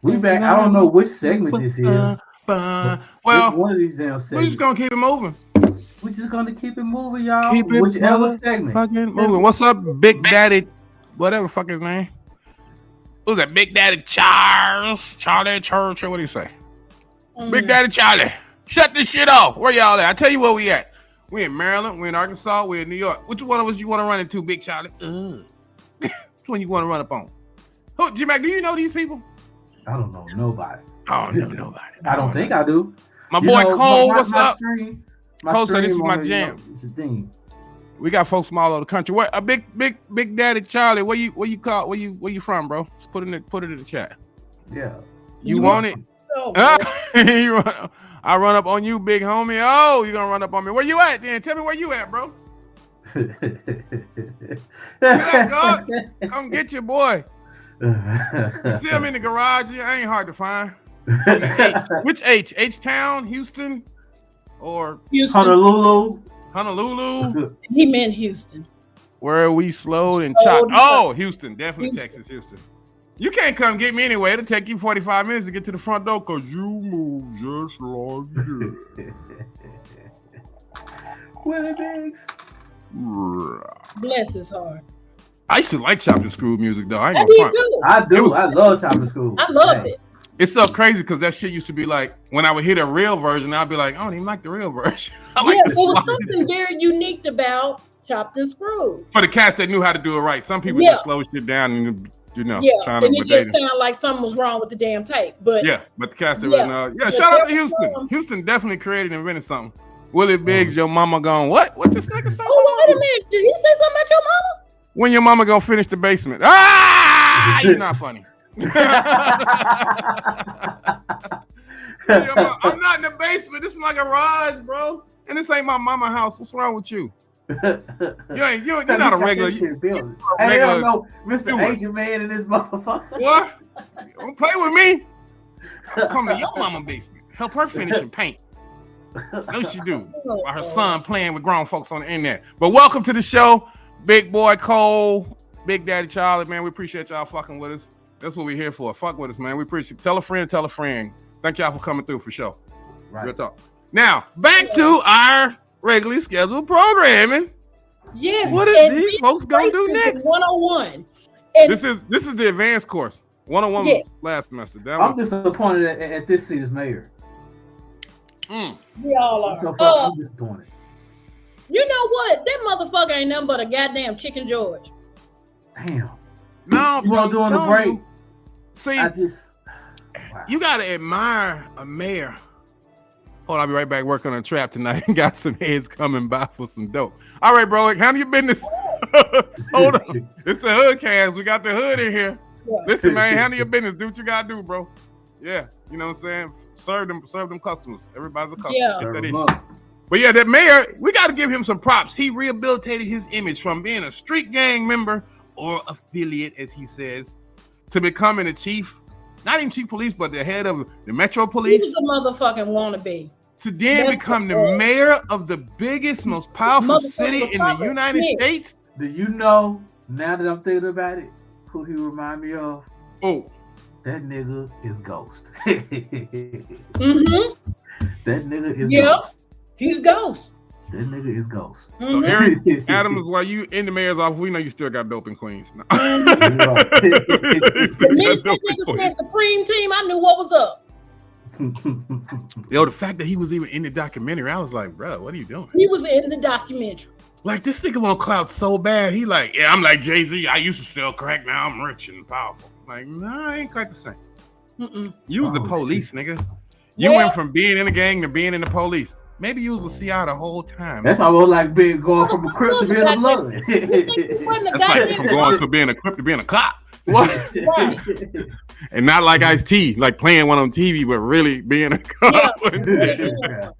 We back. I don't know which segment this is. Well, one of these damn segments. We're just gonna keep it moving. We're just gonna keep it moving, y'all. Keep it whichever segment. Fucking moving. What's up, Big Daddy? Whatever the fuck his name. Who's that? Big Daddy Charlie Church, or what do you say? Big Daddy Charlie. Shut this shit off. Where y'all at? I tell you where we at. We in Maryland, we in Arkansas, we in New York. Which one of us you want to run into, Big Charlie? Which one you want to run up on? Who, G-Mac, do you know these people? I don't know nobody. I don't know nobody. I don't think I do. My boy Cole, what's up? Cole said this is my on jam. It's a thing. We got folks from all over the country. What a big Daddy Charlie? Where you from, bro? Just put it in the chat. Yeah. You want it? I run up on you, big homie. Oh, you gonna run up on me? Where you at, then? Tell me where you at, bro. Dog? Come get your boy. You see him in the garage? Yeah, ain't hard to find. Which H? H-Town, Houston, or Houston. Honolulu? He meant Houston. Where we slowed and chopped. Oh, Houston. Definitely Houston. Texas, Houston. You can't come get me anyway. It'll take you 45 minutes to get to the front door because you move just like this. Willie Biggs. Bless his heart. I used to like chopped and screwed music, though. I do. I love chopped and screwed. I loved it. It's so crazy because that shit used to be like, when I would hit a real version, I'd be like, I don't even like the real version. There was something very unique about chopped and screwed. For the cats that knew how to do it right. Some people just slow shit down and, trying to. And it just sounded like something was wrong with the damn tape. But but the cats that shout out to Houston. Houston definitely created and invented something. Willie Biggs, your mama gone, what? What this nigga say? Oh, wait a minute. Did he say something about your mama? When your mama gonna finish the basement? Ah, you're not funny. I'm not in the basement. This is my garage, bro. And this ain't my mama house. What's wrong with you? You're not a regular. I don't know, Mr. Agent Man in this motherfucker. What? Don't play with me. I'm coming to your mama basement. Help her finish and paint. No, she do. While her son playing with grown folks on the internet. But welcome to the show, Big Boy Cole, Big Daddy Charlie, man. We appreciate y'all fucking with us. That's what we're here for. Fuck with us, man. We appreciate it. Tell a friend, tell a friend. Thank y'all for coming through for sure. Right. Good talk. Now, back to our regularly scheduled programming. Yes. What is these folks gonna do next? 101. This is the advanced course. 101 was last semester. I'm disappointed at this season's mayor. We all are. I'm disappointed. You know what? That motherfucker ain't nothing but a goddamn Chicken George. Damn. No, bro. Doing the break. See, you gotta admire a mayor. Hold on, I'll be right back working on a trap tonight. Got some heads coming by for some dope. All right, bro. Handle your business. Hold on. It's the HoodCast. We got the hood in here. Yeah. Listen, man, handle your business. Do what you gotta do, bro. Yeah, you know what I'm saying? Serve them customers. Everybody's a customer. Yeah. But yeah, that mayor, we got to give him some props. He rehabilitated his image from being a street gang member or affiliate, as he says, to becoming a chief, not even chief police, but the head of the Metro Police. He was a motherfucking wannabe. To then become the mayor of the biggest, most powerful city in the United States. Do you know, now that I'm thinking about it, who he remind me of? Oh. That nigga is Ghost. Mm-hmm. That nigga is Ghost. He's Ghost. That nigga is Ghost. So Eric Adams, while you in the mayor's office, we know you still got dope in Queens. No. The minute that nigga said Supreme Team, I knew what was up. Yo, the fact that he was even in the documentary, I was like, bro, what are you doing? He was in the documentary. Like, this nigga want clout so bad. He like, yeah, I'm like Jay-Z. I used to sell crack. Now I'm rich and powerful. Like, nah, I ain't quite the same. You was the police, nigga. You went from being in the gang to being in the police. Maybe you was a CI the whole time. That's almost like going from a crip to being a blood. That's like from going from being a crip to being a cop. What? And not like Ice-T, like playing one on TV, but really being a cop. Yeah.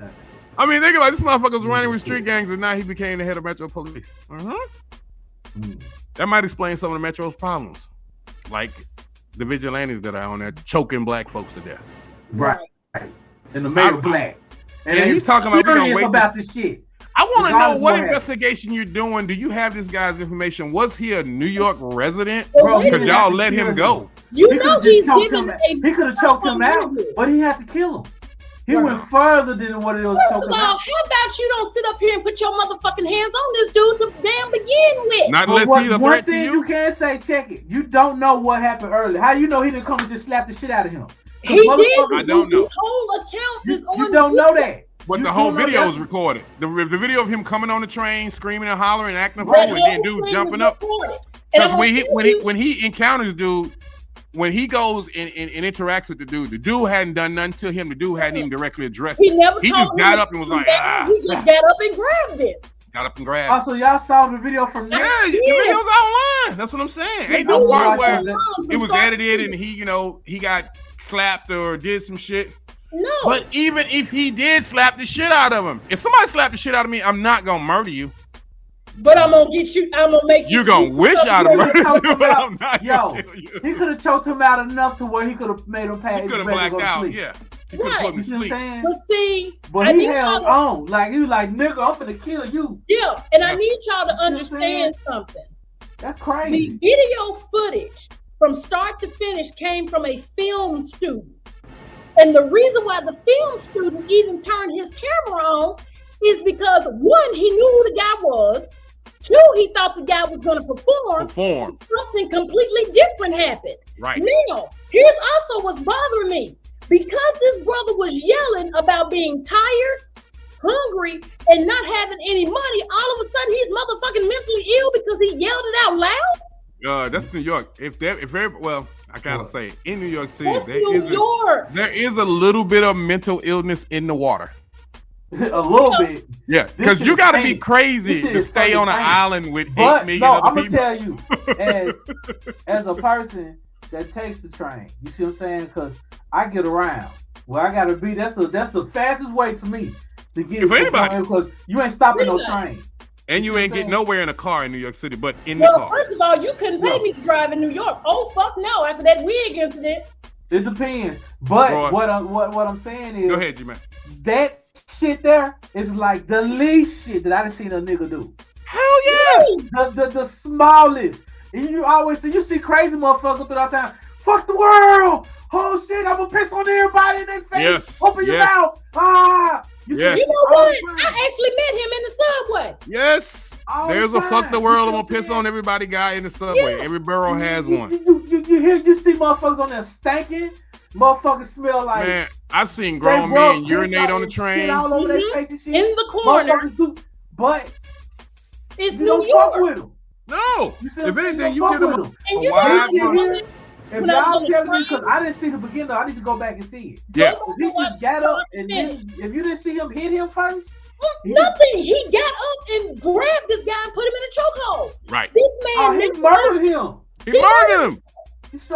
I mean, think about it, this motherfucker was running with street gangs, and now he became the head of Metro Police. That might explain some of the Metro's problems, like the vigilantes that are on there choking black folks to death. Right. And the mayor black. And he's talking about this shit. I want to know what investigation you're doing. Do you have this guy's information? Was he a New York resident? Because y'all let him go. You know he could have choked him out, but he had to kill him. He went further than what it was. First of all, how about you don't sit up here and put your motherfucking hands on this dude to damn begin with? Not unless he's a one threat to thing you. You can't say, check it. You don't know what happened earlier. How you know he didn't come and just slap the shit out of him? He did. I don't know. The whole account is on. You don't know that. But the whole video was recorded. The video of him coming on the train, screaming and hollering, and acting a fool, and then dude jumping up. Because when he encounters dude, when he goes and interacts with the dude hadn't done nothing to him. The dude hadn't even directly addressed him. He just got up and was like, He just got up and grabbed it. Got up and grabbed. Also, y'all saw the video from there? Yeah, the video's online. That's what I'm saying. Ain't no part where it was edited and he got slapped or did some shit. No. But even if he did slap the shit out of him, if somebody slapped the shit out of me, I'm not gonna murder you. But I'm gonna get you. I'm gonna make you. You're gonna wish I'd have murdered you, but I'm not. Yo, he could have choked him out enough to where he could have made him pass. He could have blacked out. Yeah. He could have put him to sleep. But see, but he held on. Like he was like, nigga, I'm finna kill you. Yeah, and I need y'all to understand something. That's crazy. The video footage from start to finish came from a film student. And the reason why the film student even turned his camera on is because one, he knew who the guy was. Two, he thought the guy was going to perform. Something completely different happened. Right. Now, here's also what's bothering me. Because this brother was yelling about being tired, hungry, and not having any money, all of a sudden he's motherfucking mentally ill because he yelled it out loud? That's New York. I gotta say, in New York City, there is a little bit of mental illness in the water. A little bit. Yeah, because you gotta be crazy to stay on an island with 8 million other people. I'm gonna tell you, as a person that takes the train, you see what I'm saying? Because I get around. Where I gotta be, that's the fastest way to me to get for anybody. Because you ain't stopping no train. And you ain't getting nowhere in a car in New York City, but in the car. First of all, you couldn't pay me to drive in New York. Oh fuck no! After that wig incident. It depends. But what I'm saying is, go ahead, G-Man. That shit there is like the least shit that I done seen a nigga do. Hell yeah! The smallest. And you always see crazy motherfuckers throughout time. Fuck the world! Oh shit! I'm gonna piss on everybody in their face. Yes. Open your mouth. You know what? I actually met him in the subway. Yes. There's a fuck the world. I'm gonna piss on everybody guy in the subway. Yeah. Every borough has one. You see motherfuckers on there stinking. Motherfuckers smell like. Man, I've seen grown men urinate on the train. Shit all over their face and shit. In the corner. But it's New York. Fuck with them. No. If anything, you give them and you know if y'all tell me, because I didn't see the beginning, I need to go back and see it. Yeah. If he just got up and then, if you didn't see him hit him first, nothing. He got up and grabbed this guy and put him in a chokehold. Right. This man he murdered him. He murdered him.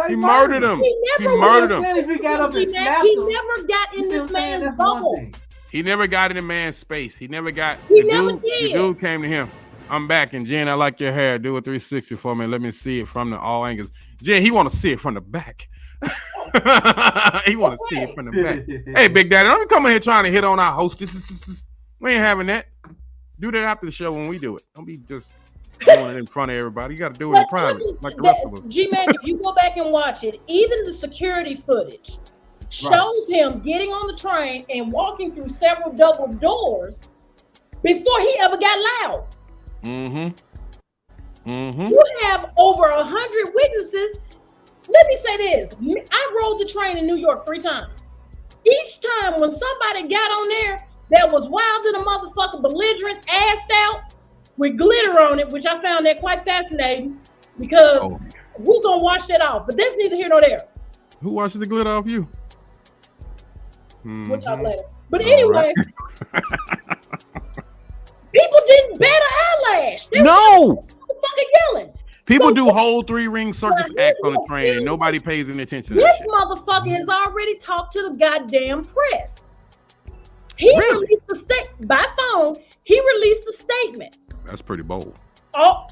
He murdered him. He murdered him. If he got up and slapped he him, never got in this man's bubble. He never got in a man's space. He never got. He never did. The dude came to him. I'm back, and Jen, I like your hair. Do a 360 for me. Let me see it from all angles. Jen, he want to see it from the back. He want to see it from the back. Hey, Big Daddy, don't come in here trying to hit on our hostess. We ain't having that. Do that after the show when we do it. Don't be just doing it in front of everybody. You got to do it in private, like the rest of us. G-Man, if you go back and watch it, even the security footage shows him getting on the train and walking through several double doors before he ever got loud. You have over 100 witnesses. Let me say this. I rode the train in New York 3 times. Each time when somebody got on there that was wild and a motherfucker, belligerent, assed out, with glitter on it, which I found that quite fascinating because who's going to wash that off? But that's neither here nor there. Who washes the glitter off you? We'll talk later. But anyway, people didn't bat an eyelash. They were fucking yelling. People do whole 3-ring circus acts on the train and nobody pays any attention to that This shit. motherfucker has already talked to the goddamn press. He released a statement by phone. He released a statement. That's pretty bold. Oh,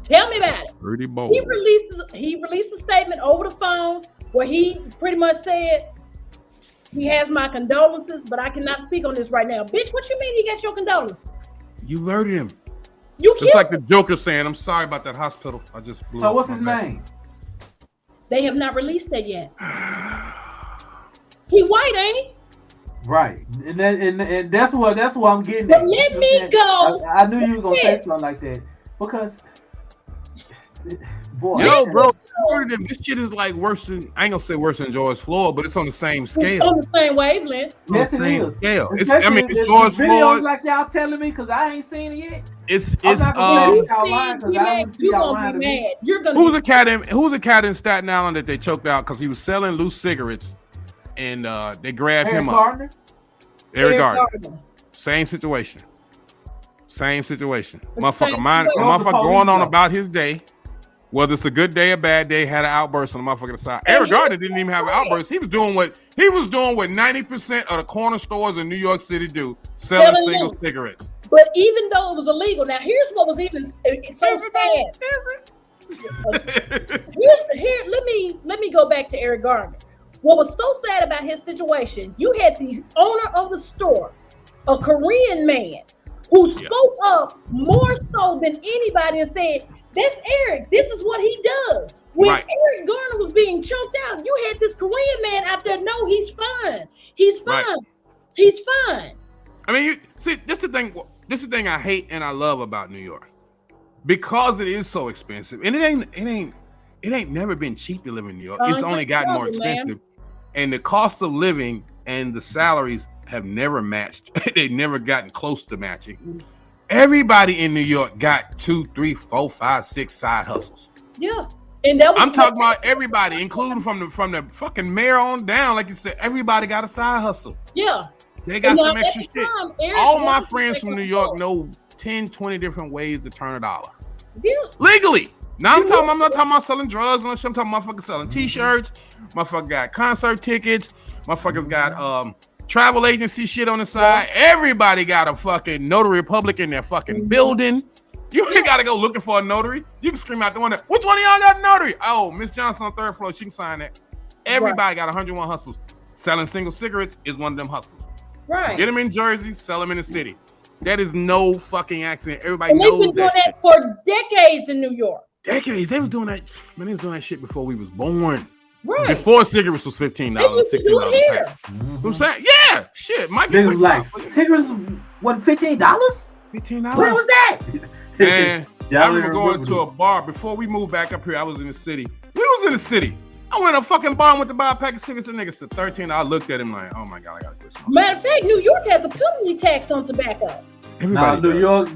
tell me about it. Pretty bold. He released a statement over the phone where he pretty much said he has my condolences, but I cannot speak on this right now. Bitch, what you mean he got your condolences? You murdered him. You Just killed like the Joker saying, "I'm sorry about that hospital. I just blew." So what's his name? They have not released that yet. He white, ain't he? Right, and that's what I'm getting. But at. let me go. I knew you were gonna say something like that because, boy, bro, this shit is like worse than, I ain't gonna say worse than George Floyd, but it's on the same scale. It's on the same wavelength. Yes, it is. Scale. It's George Floyd. Videos like y'all telling me because I ain't seen it yet. I'm not gonna say y'all lying because I don't see y'all lying to me. Who's a cat in Staten Island that they choked out because he was selling loose cigarettes, and they grabbed him up. Eric Gardner. Same situation. Motherfucker going on about his day. Whether it's a good day or bad day, had an outburst on the motherfucking side. Eric Gardner didn't even have an outburst. He was doing what 90% of the corner stores in New York City do, selling single cigarettes. But even though it was illegal, now here's what was even so sad. Let me go back to Eric Gardner. What was so sad about his situation, you had the owner of the store, a Korean man, who spoke up more so than anybody and said, "That's Eric. This is what he does." When Eric Garner was being choked out, you had this Korean man out there. No, he's fine. He's fine. Right. He's fine. I mean, you see, this is the thing. This is the thing I hate and I love about New York, because it is so expensive, and it ain't never been cheap to live in New York. It's only gotten more expensive, and the cost of living and the salaries have never matched. They've never gotten close to matching. Everybody in New York got 2, 3, 4, 5, 6 side hustles. Yeah, and that was I'm talking about everybody, including from the fucking mayor on down. Like you said, everybody got a side hustle. Yeah, they got some extra shit. All my friends from New York know 10, 20 different ways to turn $1. Yeah, legally. Now I'm not talking about selling drugs. I'm talking about motherfuckers selling T-shirts. Motherfucker got concert tickets. Motherfuckers got travel agency shit on the side. Everybody got a fucking notary public in their fucking building. You ain't gotta go looking for a notary. You can scream out the window, "Which one of y'all got a notary?" "Oh, Miss Johnson on 3rd floor. She can sign that." Everybody got 101 hustles. Selling single cigarettes is one of them hustles. Right. Get them in Jersey, sell them in the city. That is no fucking accident. Everybody knows they've been doing that for decades in New York. Decades. They was doing that. Man, they was doing that shit before we was born. Right. Before cigarettes was $15, $16. Here. I'm saying, yeah, shit. Mike was like, cigarettes wasn't $15? $15. Where was that? Man, I remember going to a bar before we moved back up here. I was in the city. We was in the city. I went to a fucking bar and went to buy a pack of cigarettes. The nigga said $13. I looked at him like, oh my God, I gotta quit smoking. Matter of fact, New York has a penalty tax on tobacco. Now, New York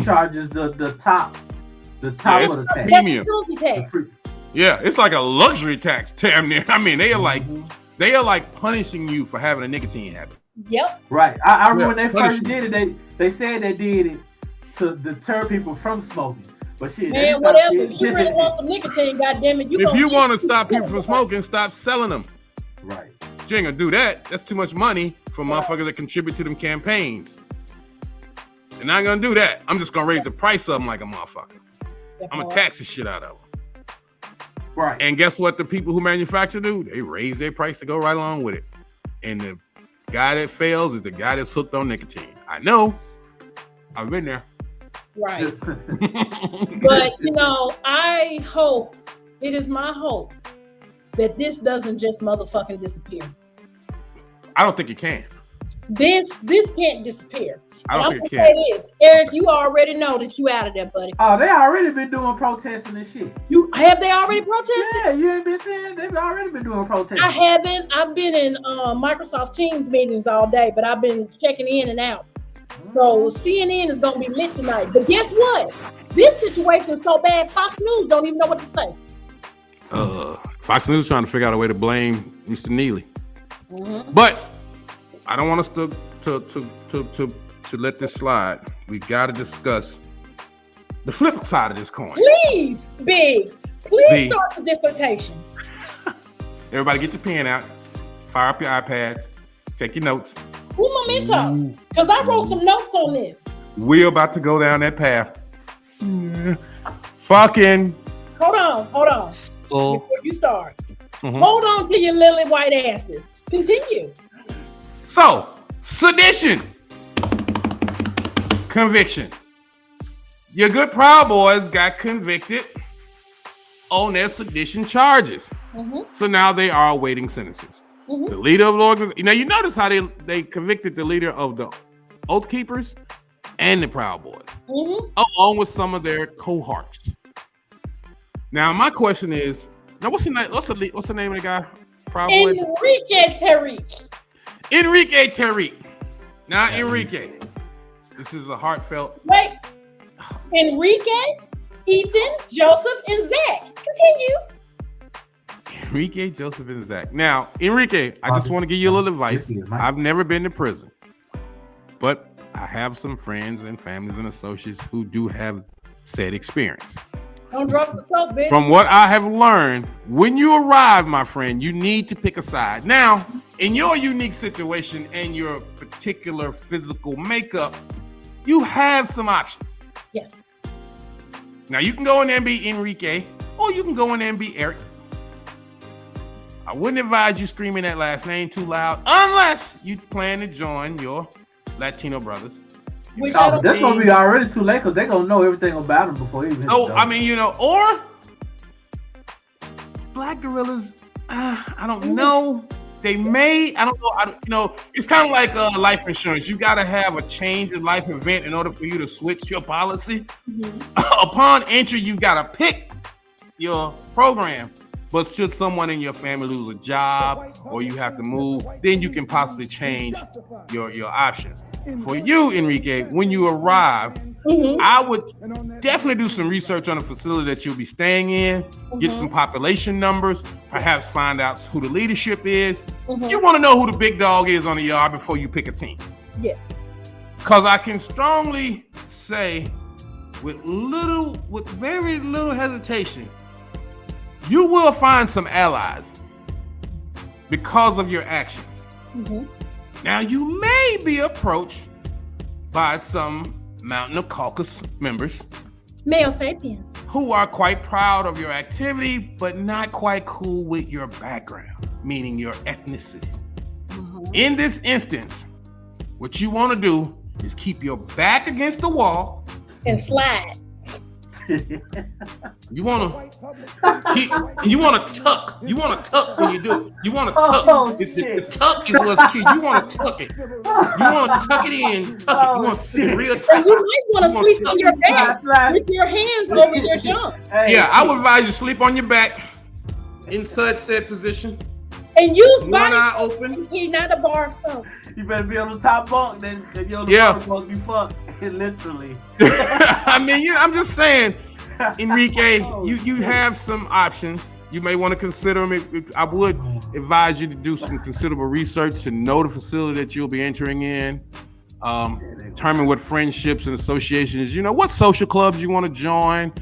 charges the top of the tax. Premium. Yeah, it's like a luxury tax, damn near. I mean, they are like punishing you for having a nicotine habit. Yep. Right. I remember when they first did it, they said they did it to deter people from smoking. But shit, man, whatever. If you really want some nicotine, goddammit, if you want to stop people from smoking, stop selling them. Right. You ain't gonna do that. That's too much money for motherfuckers that contribute to them campaigns. They're not gonna do that. I'm just gonna raise the price of them like a motherfucker. I'm gonna tax the shit out of them. Right. And guess what the people who manufacture do? They raise their price to go right along with it. And the guy that fails is the guy that's hooked on nicotine. I know. I've been there. Right. But, I hope, it is my hope that this doesn't just motherfucking disappear. I don't think it can. This can't disappear. I don't think it can. Eric, you already know that you out of there, buddy. Oh, they already been doing protesting and shit. Have they already protested? Yeah, you ain't been saying they've already been doing protesting. I haven't. I've been in Microsoft Teams meetings all day, but I've been checking in and out. So CNN is gonna be lit tonight. But guess what? This situation is so bad, Fox News don't even know what to say. Fox News trying to figure out a way to blame Mr. Neely. Mm-hmm. But I don't want us to let this slide. We got to discuss the flip side of this coin. Please, Biggs. Please start the dissertation. Everybody get your pen out. Fire up your iPads. Take your notes. Who memento? Because I wrote some notes on this. We're about to go down that path. Fucking. Hold on. Before you start. Hold on to your lily white asses. Continue. So, sedition. Conviction. your good Proud Boys got convicted on their sedition charges. So now they are awaiting sentences. The leader of the organization. Now you notice how they convicted the leader of the Oath Keepers and the Proud Boys, along with some of their cohorts. Now my question is, now what's the name? What's the name of the guy? Proud Boy? Enrique Tariq. Now Enrique. This is a heartfelt. Wait. Enrique, Ethan, Joseph, and Zach. Continue. Enrique, Joseph, and Zach. Now, Enrique, I just want to give you a little advice. I've never been to prison, but I have some friends and families and associates who do have said experience. Don't drop the soap, bitch. From what I have learned, when you arrive, my friend, you need to pick a side. Now, in your unique situation and your particular physical makeup, you have some options. Yes. Now, you can go in there and be Enrique, or you can go in there and be Eric. I wouldn't advise you screaming that last name too loud unless you plan to join your Latino brothers. That's gonna be already too late because they're gonna know everything about him before he even. So I mean, or Black Gorillas. I don't know. They may. I don't know. It's kind of like life insurance. You got to have a change in life event in order for you to switch your policy. Upon entry, you got to pick your program. But should someone in your family lose a job or you have to move, then you can possibly change your options. For you, Enrique, when you arrive, I would definitely do some research on the facility that you'll be staying in, get some population numbers, perhaps find out who the leadership is. You want to know who the big dog is on the yard before you pick a team. Yes. Because I can strongly say with very little hesitation, you will find some allies because of your actions. Now, you may be approached by some Mountain of Caucus members, male sapiens, who are quite proud of your activity, but not quite cool with your background, meaning your ethnicity. In this instance, what you want to do is keep your back against the wall and slide. You want to tuck. You want to tuck when you do it. You want to tuck. The tuck is what's key. You want to tuck it. You want to tuck it in. Tuck it. You want to sit real tight. You might want to sleep on your back with your hands over your junk. Yeah, I would advise you sleep on your back inside said position. And use one eye open. Not a bar of soap. You better be on the top bunk then, because you're on the bottom bunk, you fucked. Literally. I mean, I'm just saying, Enrique, you have some options. You may want to consider them. I would advise you to do some considerable research to know the facility that you'll be entering in. Determine what friendships and associations, what social clubs you want to join,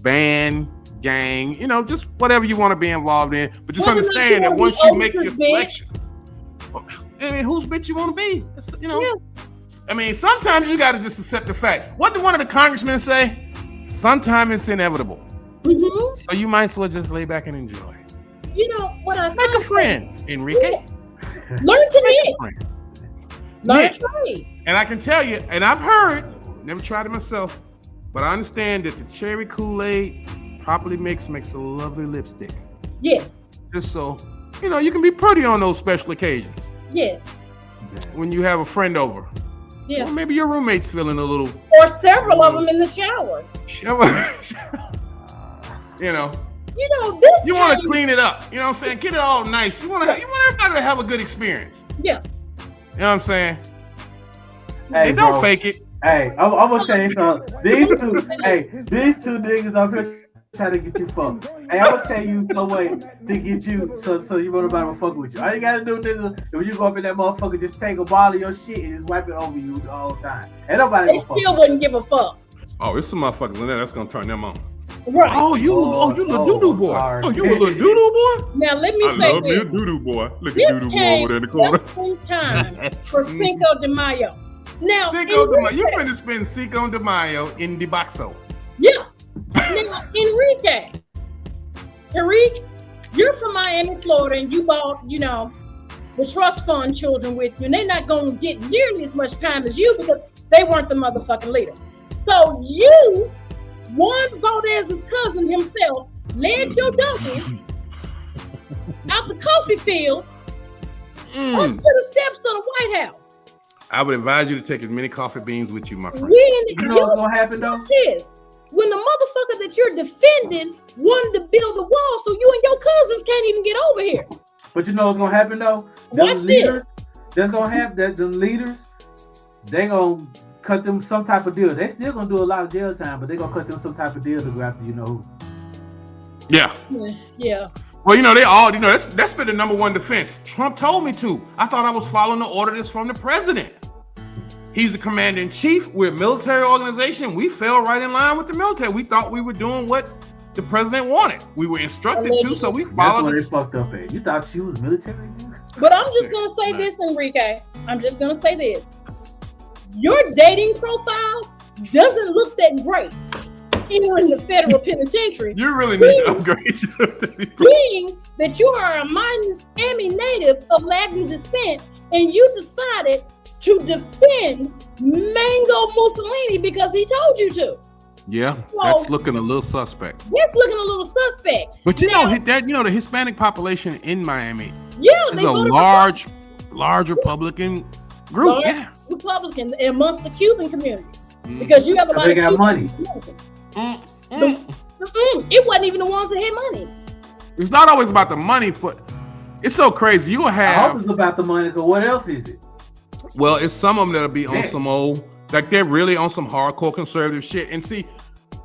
band, gang, just whatever you want to be involved in. But just understand that once you make your selection, I mean, whose bitch you want to be? I mean, sometimes you got to just accept the fact. What did one of the congressmen say? Sometimes it's inevitable. So you might as well just lay back and enjoy. What I make a friend, Enrique. Yeah. Learn to knit. Learn to trade. And I can tell you, and I've heard, never tried it myself, but I understand that the cherry Kool-Aid properly mixed makes a lovely lipstick. Yes. Just so, you can be pretty on those special occasions. Yes. When you have a friend over. Yeah. Or maybe your roommate's feeling a little. Or several of them in the shower. This you want to clean it up. You know what I'm saying? Get it all nice. You want everybody to have a good experience. Yeah. You know what I'm saying? Hey, and don't fake it. Hey, I'm gonna tell you something. These two niggas up here trying to get you fucked. Hey, I'm gonna tell you some way to get you so you want nobody to fuck with you. All you gotta do, nigga, when you go up in that motherfucker, just take a ball of your shit and just wipe it over you the whole time. Ain't nobody they still wouldn't give a fuck. Oh, there's some motherfuckers in there that's gonna turn them on. Right. Oh, you little doo-doo boy. Sorry. Oh, you a little doo-doo boy? Now let me I say love this. me a doo-doo boy. Look at doo-doo boy over there in the corner. Just in time for Cinco de Mayo. Now, Cinco de Mayo. You finna spend Cinco de Mayo in the Boxo. Yeah. Now, Enrique, Tariq, you're from Miami, Florida, and you bought, the trust fund children with you, and they're not going to get nearly as much time as you because they weren't the motherfucking leader. So you, Juan Valdez's cousin himself, led your donkeys out the coffee field up to the steps of the White House. I would advise you to take as many coffee beans with you, my friend. You know what's gonna happen though? This. When the motherfucker that you're defending wanted to build a wall so you and your cousins can't even get over here. But you know what's gonna happen though? Watch leaders, that's gonna happen. That the leaders, they gonna cut them some type of deal. They still gonna do a lot of jail time, but they gonna cut them some type of deal to go after you know who. Yeah. Yeah. Well, you know, they all, you know, that's been the number one defense. Trump told me to. I thought I was following the orders from the president. He's the commander in chief. We're a military organization. We fell right in line with the military. We thought we were doing what the president wanted. We were instructed to, so we followed. That's where they fucked up at. You thought she was military? But I'm just gonna say this, Enrique. I'm just gonna say this. Your dating profile doesn't look that great in the federal penitentiary. You really need to upgrade. Being that you are a Miami native of Latin descent and you decided to defend Mango Mussolini because he told you to. Yeah, that's looking a little suspect. That's looking a little suspect. But you know that the Hispanic population in Miami is a large Republican group. Republican amongst the Cuban community because you have a lot of got money. It wasn't even the ones that had money. It's not always about the money, but it's so crazy. You will have. I hope it's about the money. Because what else is it? Well, it's some of them that'll be on some old, like they're really on some hardcore conservative shit. And see,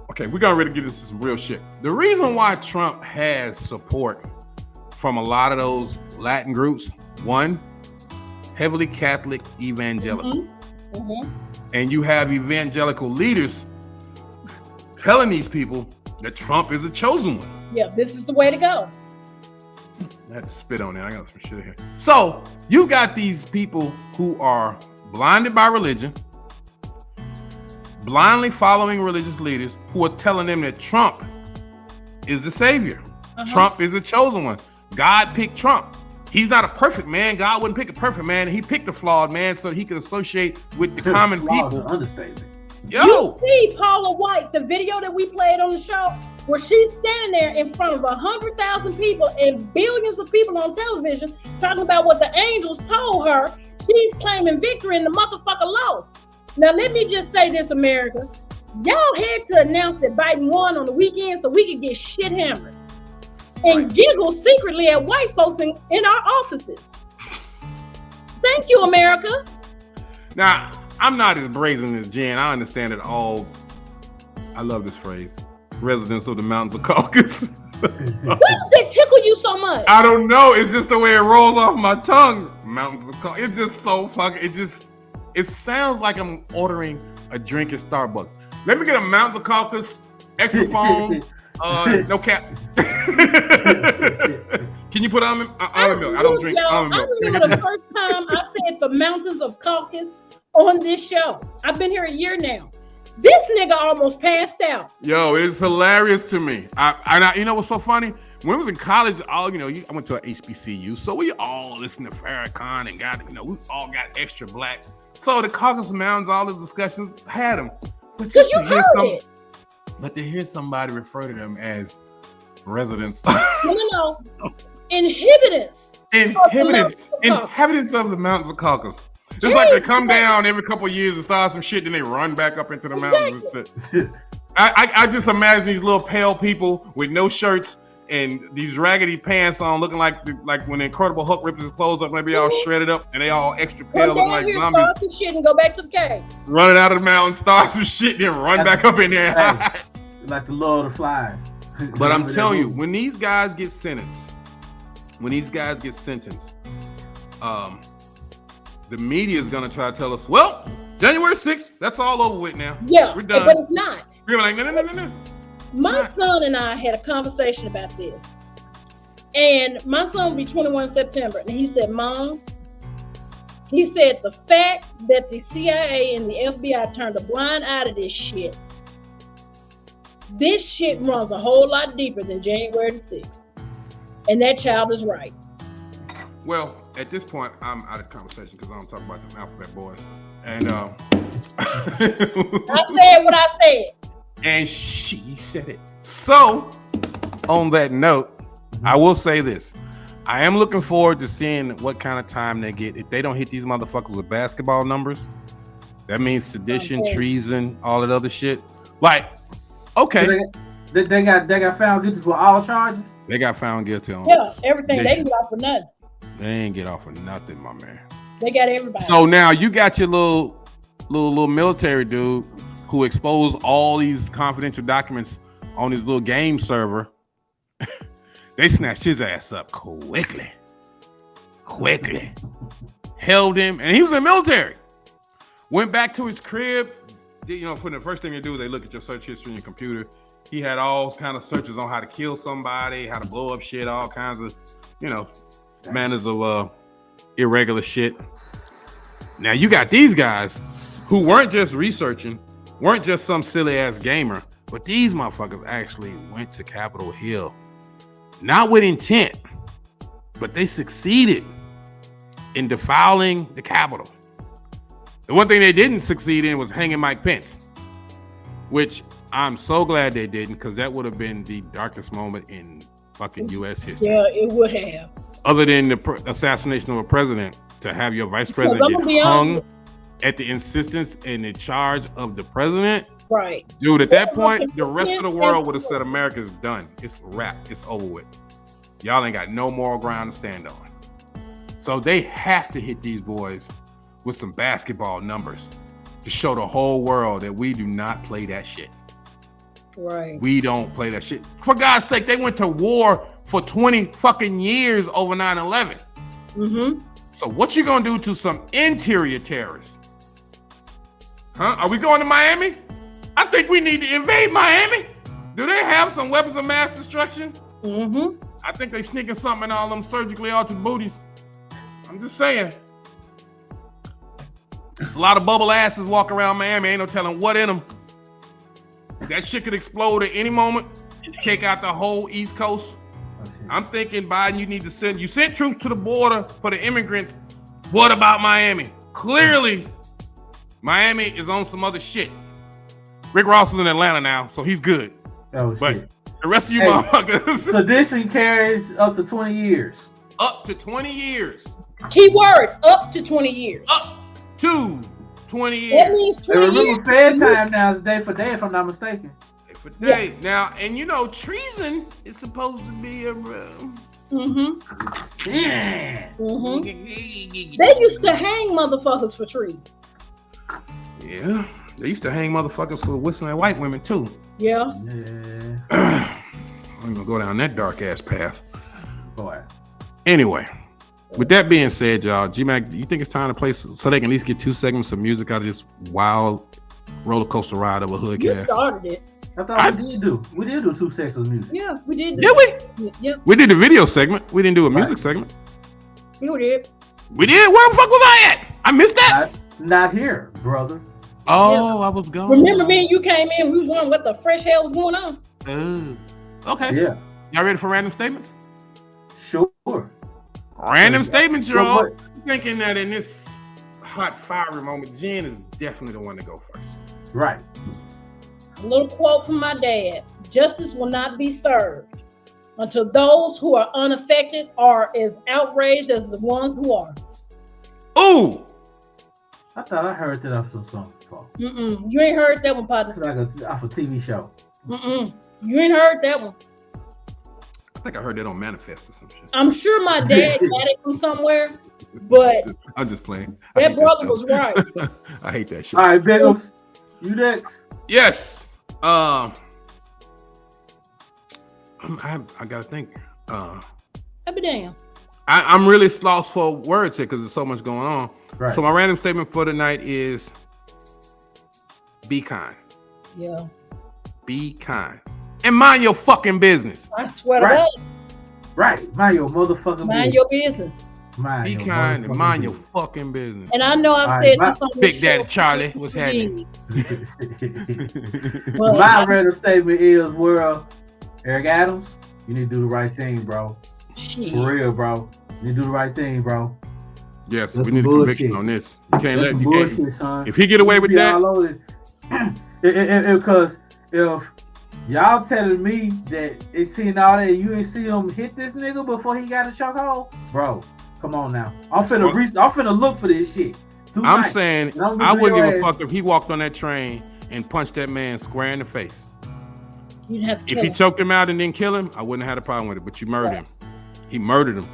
okay, we're gonna really get into some real shit. The reason why Trump has support from a lot of those Latin groups, one, heavily Catholic evangelical. And you have evangelical leaders telling these people that Trump is a chosen one. Yeah, this is the way to go. I had to spit on it. I got some shit here. So you got these people who are blinded by religion, blindly following religious leaders who are telling them that Trump is the savior. Trump is a chosen one. God picked Trump. He's not a perfect man. God wouldn't pick a perfect man. He picked a flawed man so he could associate with the common people. Understatement. Yo, you see Paula White, the video that we played on the show, where she's standing there in front of 100,000 people and billions of people on television talking about what the angels told her. She's claiming victory and the motherfucker lost. Now, let me just say this, America. Y'all had to announce that Biden won on the weekend so we could get shit hammered and giggle secretly at white folks in our offices. Thank you, America. Now, I'm not as brazen as Jen. I understand it all. I love this phrase. Residents of the mountains of Caucasus. Why does it tickle you so much? I don't know. It's just the way it rolls off my tongue. Mountains of Caucasus. It's just so fucking, it sounds like I'm ordering a drink at Starbucks. Let me get a Mountains of Caucasus, extra foam, no cap. Can you put almond milk? I don't drink almond milk. I remember the first time I said the Mountains of Caucasus on this show. I've been here a year now. This nigga almost passed out. Yo, it's hilarious to me. I you know what's so funny? When I was in college, I went to an HBCU, so we all listened to Farrakhan and got, we all got extra black. So the Caucasus Mountains, all those discussions had them. Because you heard it. But to hear somebody refer to them as residents. No. Inhabitants of the mountains of Caucasus. Just like they come down every couple of years and start some shit, then they run back up into the mountains and shit. I just imagine these little pale people with no shirts and these raggedy pants on, looking like when the Incredible Hulk rips his clothes up, maybe all shredded up, and they all extra pale, looking like zombies. Start some shit and go back to the cave. Running out of the mountain, start some shit, then run back up in there. Like the Lord of the Flies. But I'm telling you, when these guys get sentenced, the media is gonna try to tell us, well, January 6th, that's all over with now. Yeah, we're done. But it's not. We're like, no. My son and I had a conversation about this. And my son will be 21 in September. And he said, Mom, he said the fact that the CIA and the FBI turned a blind eye to this shit runs a whole lot deeper than January the 6th. And that child is right. Well, at this point, I'm out of conversation because I don't talk about them alphabet boys. And I said what I said. And she said it. So, on that note, I will say this. I am looking forward to seeing what kind of time they get. If they don't hit these motherfuckers with basketball numbers, that means sedition, treason, all that other shit. Like, okay. So they got found guilty for all charges? They got found guilty on everything. They can get off for nothing. They ain't get off for nothing, my man. They got everybody. So now you got your little military dude who exposed all these confidential documents on his little game server. They snatched his ass up quickly. Held him, and he was in the military. Went back to his crib. For the first thing they do is they look at your search history in your computer. He had all kind of searches on how to kill somebody, how to blow up shit, all kinds of, manners of irregular shit. Now you got these guys who weren't just researching, weren't just some silly ass gamer, but these motherfuckers actually went to Capitol Hill. Not with intent, but they succeeded in defiling the Capitol. The one thing they didn't succeed in was hanging Mike Pence, which I'm so glad they didn't, because that would have been the darkest moment in fucking U.S. history. Yeah, it would have. Other than the assassination of a president, to have your vice president get hung at the insistence and the charge of the president. Right. Dude, at that point, the rest of the world would have said America's done. It's a wrap. It's over with. Y'all ain't got no moral ground to stand on. So they have to hit these boys with some basketball numbers to show the whole world that we do not play that shit. Right. We don't play that shit. For God's sake, they went to war for 20 fucking years over 9/11. Mm-hmm. So what you gonna do to some interior terrorists? Huh? Are we going to Miami? I think we need to invade Miami. Do they have some weapons of mass destruction? Mm-hmm. I think they sneaking something in all them surgically altered booties. I'm just saying. There's a lot of bubble asses walking around Miami. Ain't no telling what in them. That shit could explode at any moment. Take out the whole East Coast. I'm thinking, Biden, you need to sent troops to the border for the immigrants. What about Miami? Clearly, Miami is on some other shit. Rick Ross is in Atlanta now, so he's good. Oh, but shit. The rest of you motherfuckers. Sedition carries up to 20 years. Up to 20 years. Keyword, up to 20 years. Up to 20 years. That means 20 remember, years. Fed time now is day for day, if I'm not mistaken. Day for day. Yeah. Now, and treason is supposed to be a... Mm-hmm. Yeah. Mm-hmm. They used to hang motherfuckers for treason. Yeah. They used to hang motherfuckers for whistling at white women, too. Yeah. I'm gonna go down that dark ass path. Boy. Anyway, with that being said, y'all, G-Mac, do you think it's time to play so they can at least get 2 segments of music out of this wild roller coaster ride of a HoodCast? You started it. I thought we did do 2 segments of music. Yeah, we did. Did we? Yeah. We did the video segment. We didn't do a music segment. You did. We did? Where the fuck was I at? I missed that? Not here, brother. Oh, yeah. I was gone. Remember me and you came in, we was wondering what the fresh hell was going on. Okay. Yeah. Y'all ready for random statements? Sure. Random statements, y'all. I'm thinking that in this hot, fiery moment, Jen is definitely the one to go first. Right. A little quote from my dad. Justice will not be served until those who are unaffected are as outraged as the ones who are. Ooh! I thought I heard that off of something. You ain't heard that one, partner. It's like off a TV show. You ain't heard that one. I think I heard that on Manifest or some shit. I'm sure my dad got it from somewhere, but I'm just playing. That brother was right. I hate that shit. All right, Biggums, you next. Yes. I gotta think. I'll be damn. I'm really lost for words here because there's so much going on. Right. So my random statement for tonight is be kind. Yeah. Be kind. And mind your fucking business. I swear to God. Right. Mind your motherfucking business. Mind your business. Be kind and mind your fucking business. And I know I've said this on Big Daddy Charlie, what's happening? My random statement is, world, Eric Adams, you need to do the right thing, bro. Shit. For real, bro. You do the right thing, bro. Yes, That's we need a bullshit. conviction on this. You can't That's let you bullshit, can't. son. If he get away with that, because if y'all telling me that it's seen all that, you ain't see him hit this nigga before he got a chokehold, bro. Come on now. I'm finna look for this shit. I'm saying I wouldn't give a fuck if he walked on that train and punched that man square in the face. You'd have to if he choked him out and didn't kill him, I wouldn't have had a problem with it. But you murdered him. He murdered him.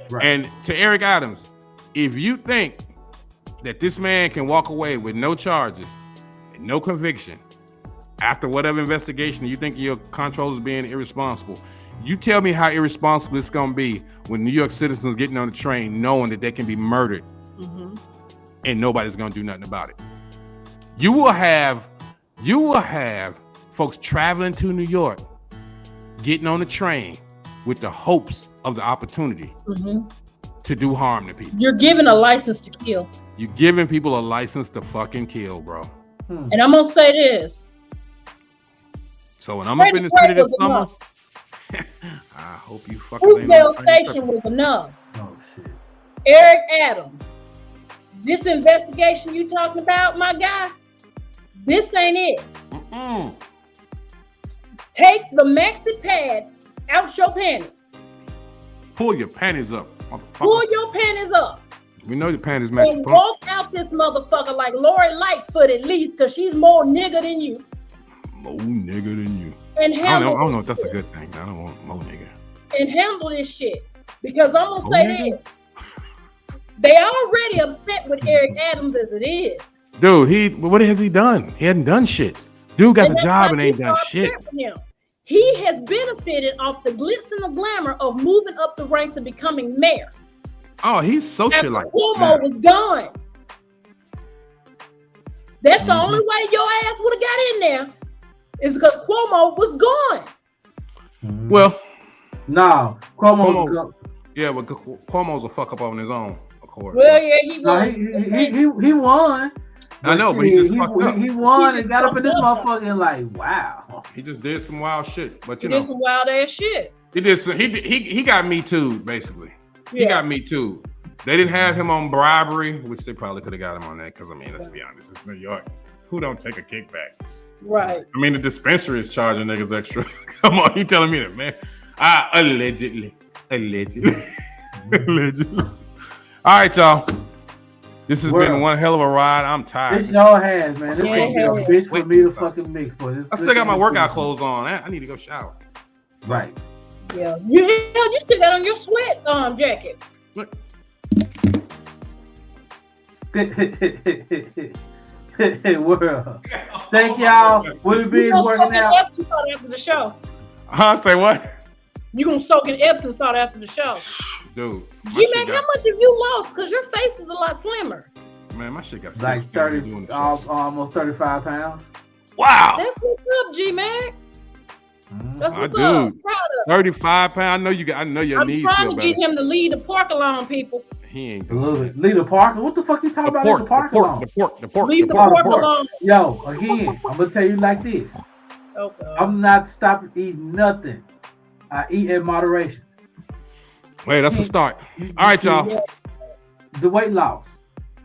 Right. And to Eric Adams, if you think that this man can walk away with no charges and no conviction after whatever investigation, you think your controllers being irresponsible, you tell me how irresponsible it's going to be when New York citizens getting on the train knowing that they can be murdered and nobody's going to do nothing about it. You will have folks traveling to New York getting on the train with the hopes of the opportunity to do harm to people. You're giving a license to kill. You're giving people a license to fucking kill, bro. And I'm gonna say this. So when I'm up in the city this summer, I hope you fucking. Fruitvale Station was enough. Oh shit. Eric Adams, this investigation you talking about, my guy, this ain't it. Take the maxi pad out your panties. Pull your panties up. Pull your panties up. We know your panties match. And walk out this motherfucker like Lori Lightfoot at least, because she's more nigger than you. More nigger than you. And I don't know if that's a good thing. I don't want more nigger. And handle this shit. Because I'm gonna say this. They already upset with Eric Adams as it is. Dude, what has he done? He hadn't done shit. Dude got the job and ain't done shit. He has benefited off the glitz and the glamour of moving up the ranks and becoming mayor. Oh, he's socialite. Cuomo was gone. That's the only way your ass would have got in there, is because Cuomo was gone. Well, no, Cuomo. Yeah, but Cuomo's a fuck up on his own, of course. Well, yeah, he won. No, he won. I know, but he just fucked up. He won and got up in this motherfucker and like, wow. He just did some wild shit, but He did some wild ass shit. He did some. He got me too, basically. He got me too. They didn't have him on bribery, which they probably could have got him on that. Because I mean, let's be honest, it's New York. Who don't take a kickback? Right. I mean, the dispensary is charging niggas extra. Come on, you telling me that, man? Allegedly. Allegedly. All right, y'all. This has been one hell of a ride. I'm tired. This y'all has, man. This is a bitch for me to fucking mix, boy. I still got my workout clothes on. I need to go shower. Right. Yeah. You still got on your sweat jacket. World. Thank y'all. We'll be working out. Epsom salt after the show. Say what? You gonna soak in Epsom salt after the show. Dude. G-Man, how much have you lost? Because your face is a lot slimmer. Man, my shit got like 30, almost 35 pounds. Wow. That's what's up, G-Man. That's what's up. I'm proud of 35 pounds. I know your knees. I'm trying to get him to lead the park along, people. He ain't good. Lead the park? What the fuck you talking about? Lead the park along? The pork. Lead the pork along. Yo, again, I'm gonna tell you like this. Okay. I'm not stopping eating nothing. I eat in moderation. Wait, that's a start. All right, y'all. The weight loss.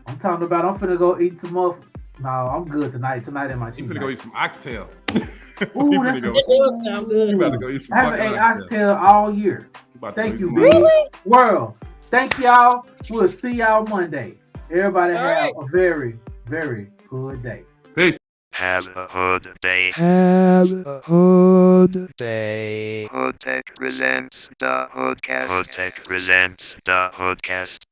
I'm talking about. I'm finna go eat some more. No, I'm good tonight. Tonight in my cheat. You finna go eat some oxtail. Ooh, that does sound good. You better go eat some. I haven't ate oxtail all year. Thank you, big really? world. Thank y'all. We'll see y'all Monday. Everybody have a very, very good day. Peace. Have a hood day. Have a hood day. HoodTech presents the HoodCast. HoodTech presents the HoodCast.